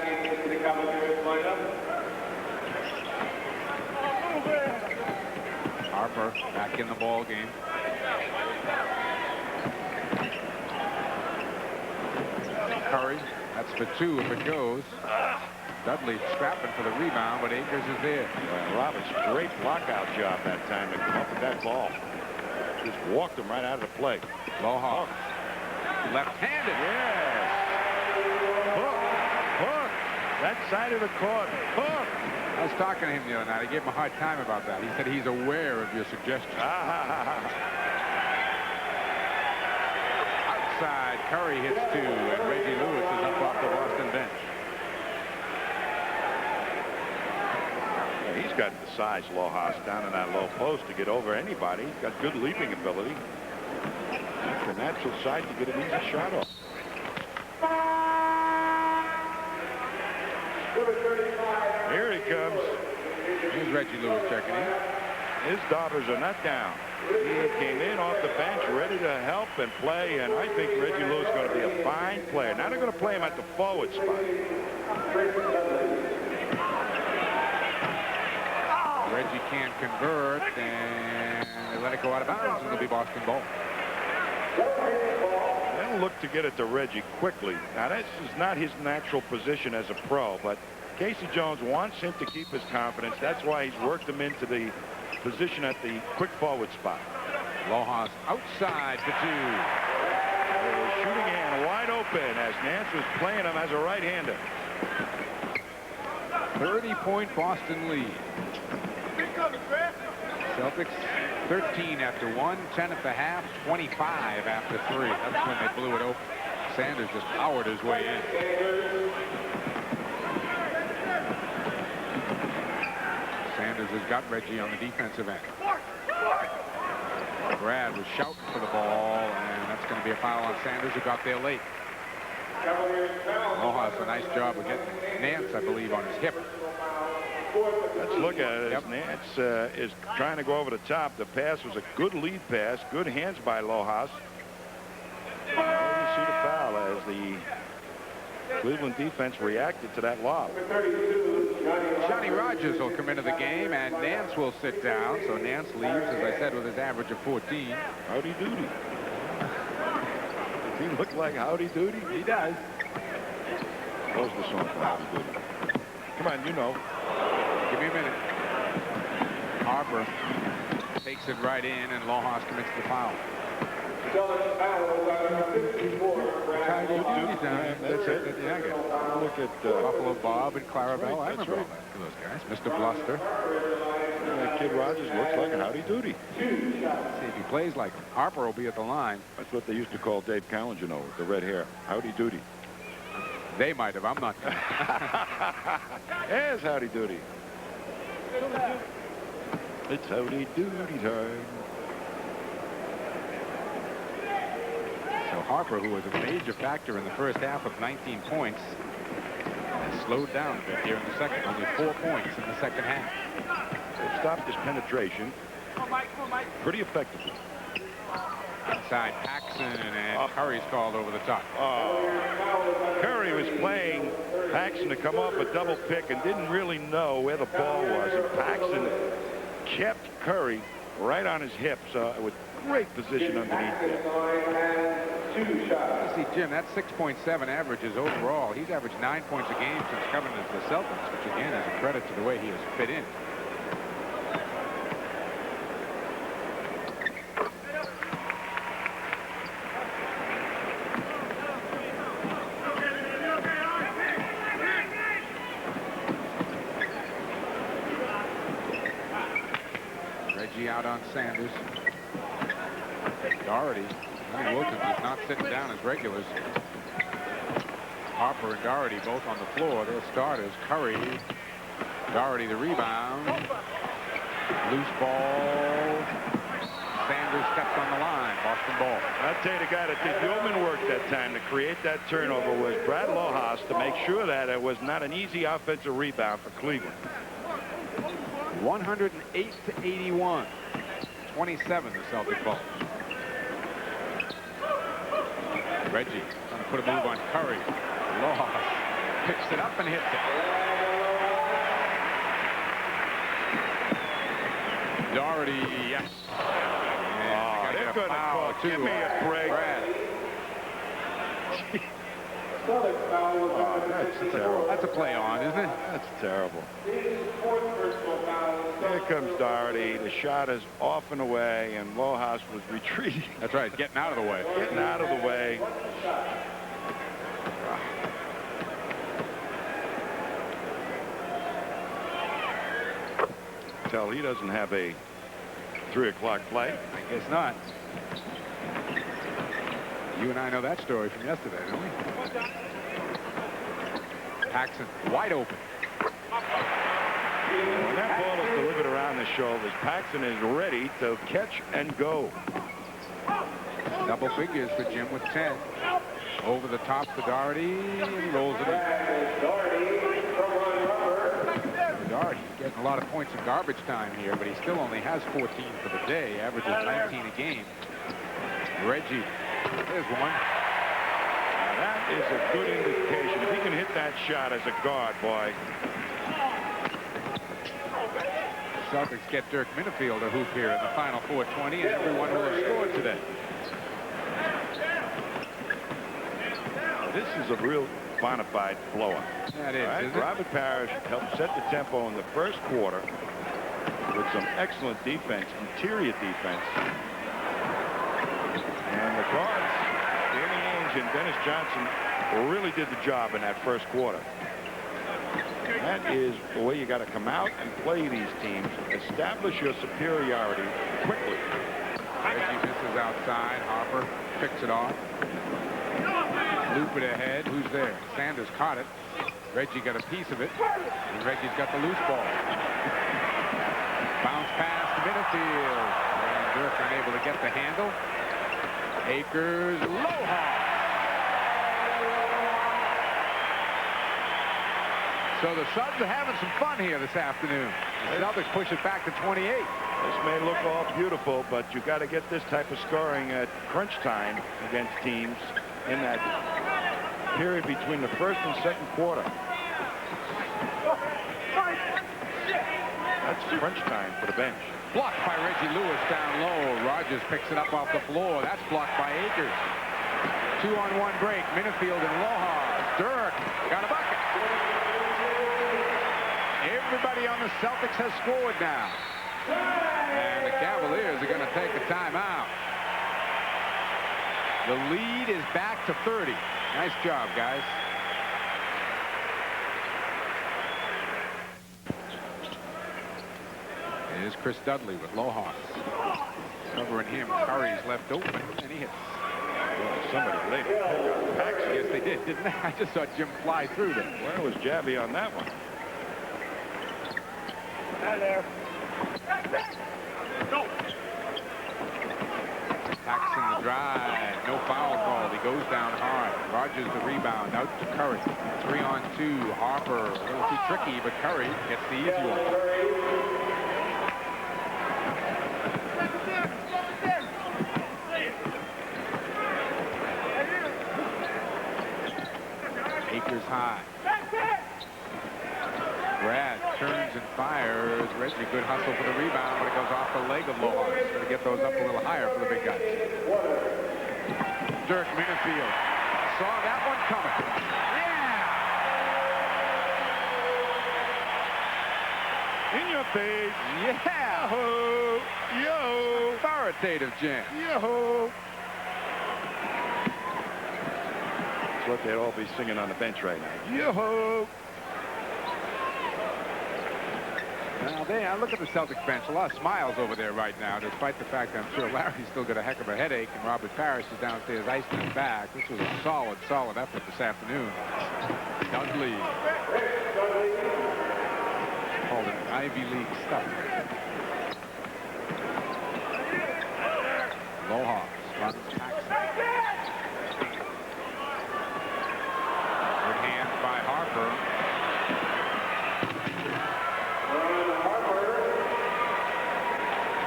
S1: Harper back in the ball game. Curry, that's for 2 if it goes. Dudley scrapping for the rebound, but Akers is there.
S2: Well, Roberts, great blockout job that time to come up with that ball. Just walked him right out of the play.
S1: Lojas. Left-handed.
S2: Yes. Hook. That side of the court. Hook.
S1: I was talking to him the other night. I gave him a hard time about that. He said he's aware of your suggestions. Outside, Curry hits 2, and Reggie Lewis is up off the Boston bench.
S2: He's got the size, Lojas, down in that low post to get over anybody. He's got good leaping ability. That's the natural side to get an easy shot off. Here he comes.
S1: Here's Reggie Lewis checking in.
S2: His daughters are not down. He came in off the bench ready to help and play, and I think Reggie Lewis is going to be a fine player. Now they're going to play him at the forward spot.
S1: Reggie can't convert, and they let it go out of bounds, and it'll be Boston ball.
S2: They'll look to get it to Reggie quickly. Now, this is not his natural position as a pro, but Casey Jones wants him to keep his confidence. That's why he's worked him into the position at the quick forward spot.
S1: Lojas outside for 2.
S2: Shooting hand wide open as Nance was playing him as a right-hander.
S1: 30-point Boston lead. Celtics 13 after 1, 10 at the half, 25 after 3. That's when they blew it open. Sanders just powered his way in. Sanders has got Reggie on the defensive end. Brad was shouting for the ball, and that's going to be a foul on Sanders, who got there late. Lojas a nice job of getting Nance, I believe, on his hip.
S2: Let's look at it. Yep. Nance is trying to go over the top. The pass was a good lead pass. Good hands by Lojas. There you see the foul as the Cleveland defense reacted to that lob.
S1: Johnny Rogers will come into the game, and Nance will sit down. So Nance leaves, as I said, with his average of 14.
S2: Howdy doody. Does he look like Howdy doody?
S1: He does.
S2: What's the song for Howdy doody? Come on, you know.
S1: Give me a minute. Harper takes it right in, and Lojas commits the foul.
S3: Celtics foul got 54.
S1: Tied in duty time.
S2: That's it.
S1: Yeah, I guess.
S2: Look at
S1: Buffalo Bob and Clarabelle. I
S2: That's
S1: remember
S2: right.
S1: all those guys. Mr. Bluster.
S2: Kid Rogers looks like a howdy doody.
S1: See if he plays like him. Harper will be at the line.
S2: That's what they used to call Dave Callinger, you know, with the red hair. Howdy doody.
S1: They might have. I'm not.
S2: Yes, howdy doody. It's howdy doody time.
S1: So Harper, who was a major factor in the first half of 19 points, has slowed down a bit here in the second. Only 4 points in the second half.
S2: They've stopped his penetration pretty effectively.
S1: Inside Paxson, and Curry's called over the top.
S2: Curry was playing Paxson to come off a double pick and didn't really know where the ball was. And Paxson kept Curry right on his hips with great position underneath there.
S1: You see, Jim, that 6.7 averages overall. He's averaged 9 points a game since coming into the Celtics, which again is a credit to the way he has fit in. Reggie out on Sanders. Doherty. Wilkins is not sitting down as regulars. Harper and Doherty both on the floor. They're starters. Curry. Doherty the rebound. Loose ball. Sanders steps on the line. Boston ball.
S2: I'll tell you, the guy that did yeoman work that time to create that turnover was Brad Lohaus, to make sure that it was not an easy offensive rebound for Cleveland.
S1: 108 to 81. 27 the Celtic ball. Reggie trying to put a move on Curry. Lohaus picks it up and hits it. Doherty, yes.
S2: They're going to call. Give me a break. That's terrible.
S1: That's a play on, isn't it?
S2: That's terrible. There comes Doherty. The shot is off and away, and Lohaus was retreating.
S1: That's right, getting out of the way.
S2: Getting out of the way. Tell he doesn't have a 3 o'clock flight.
S1: I guess not. You and I know that story from yesterday, don't we? Paxson wide open.
S2: When that ball is delivered around the shoulders, Paxson is ready to catch and go.
S1: Double figures for Jim with 10. Over the top to Doherty, and he rolls it in. Doherty getting a lot of points in garbage time here, but he still only has 14 for the day, averages 19 a game. Reggie, there's one.
S2: Now that is a good indication. If he can hit that shot as a guard, boy.
S1: Celtics get Dirk Minifield a hoop here in the final 4:20, and everyone will have scored today.
S2: This is a real bona fide blowout.
S1: That is,
S2: right?
S1: isn't it?
S2: Robert Parrish helped set the tempo in the first quarter with some excellent defense, interior defense. And the guards, Danny Ainge and Dennis Johnson, really did the job in that first quarter. That is the way you got to come out and play these teams. Establish your superiority quickly.
S1: Reggie misses outside. Harper picks it off. Loop it ahead. Who's there? Sanders caught it. Reggie got a piece of it. And Reggie's got the loose ball. Bounce pass to Minifield. And Dirk unable to get the handle. Akers, Lohaus. So the Suns are having some fun here this afternoon. The Celtics push it back to 28.
S2: This may look all beautiful, but you got to get this type of scoring at crunch time against teams in that period between the first and second quarter. That's crunch time for the bench.
S1: Blocked by Reggie Lewis down low. Rogers picks it up off the floor. That's blocked by Akers. 2-on-1 break. Minifield and Lohaus. Dirk got a bucket. Everybody on the Celtics has scored now. And the Cavaliers are going to take a timeout. The lead is back to 30. Nice job, guys. Here's Chris Dudley with Lohas. Covering him. Curry's left open, and he hits.
S2: Well, somebody laid a pick on Paxson.
S1: Yes, they did, didn't they? I just saw Jim fly through them.
S2: Where was Jabby on that one?
S3: Hi there.
S1: Paxson the drive. No foul call. He goes down hard. Rogers the rebound. Out to Curry. 3-on-2. Harper. A little too tricky, but Curry gets the easy one. Akers high. Brad turns and fires. Reggie, good hustle for the rebound, but it goes off the leg of Lohas. Going to get those up a little higher for the big guys. Dirk Minifield saw that one coming. Yeah!
S2: In your face.
S1: Yeah!
S2: Yo-ho! Yo!
S1: Authoritative jam.
S2: Yo-ho! That's what they'd all be singing on the bench right now. Yo-ho!
S1: Now, I look at the Celtics bench. A lot of smiles over there right now, despite the fact that I'm sure Larry's still got a heck of a headache, and Robert Parrish is downstairs icing his back. This was a solid, solid effort this afternoon. Dudley. Called it Ivy League stuff. Lohas runs Paxson. Good hand by Harper.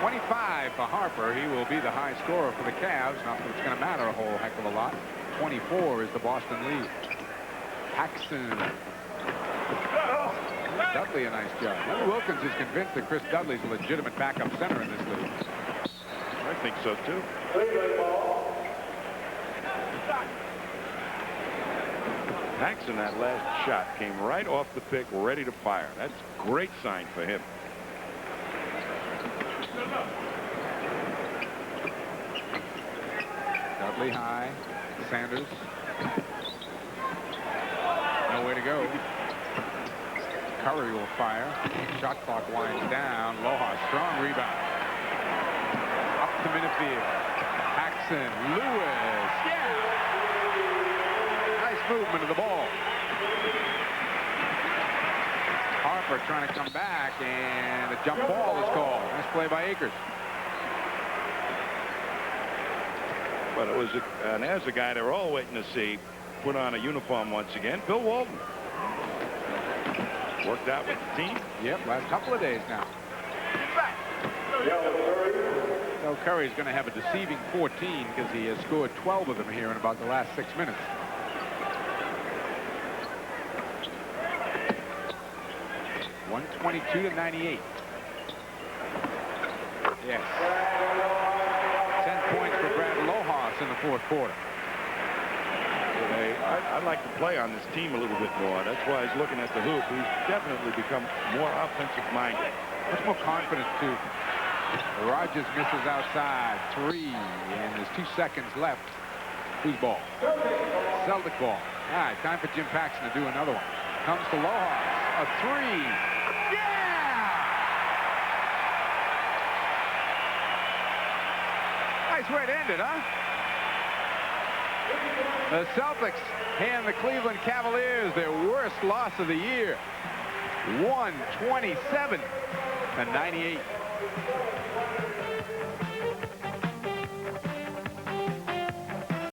S1: 25 for Harper. He will be the high scorer for the Cavs. Not that it's going to matter a whole heck of a lot. 24 is the Boston lead. Paxson. Dudley, a nice job. Leonard Wilkins is convinced that Chris Dudley's a legitimate backup center in this league.
S2: I think so, too. Paxson, that last shot came right off the pick, ready to fire. That's a great sign for him.
S1: Dudley high. Sanders. Nowhere to go. Curry will fire. Shot clock winds down. Lohas, strong rebound. Up to Minifield. Paxson. Lewis. Yeah! Nice movement of the ball. Harper trying to come back, and a jump ball is called. Nice play by Akers.
S2: But it was there's a guy they're all waiting to see put on a uniform once again. Bill Walton. Worked out with the team.
S1: Yep, last couple of days now. So Curry's going to have a deceiving 14 because he has scored 12 of them here in about the last 6 minutes. (122-98). Yes. 10 points for Brad Lohas in the fourth quarter.
S2: I'd like to play on this team a little bit more. That's why he's looking at the hoop. He's definitely become more offensive-minded.
S1: Much more confident, too. Rogers misses outside. 3, and there's 2 seconds left. Whose ball? Celtic ball. All right, time for Jim Paxson to do another one. Comes to Lohas. A 3. Yeah! Nice way to end it, huh? The Celtics hand the Cleveland Cavaliers their worst loss of the year. 127-98.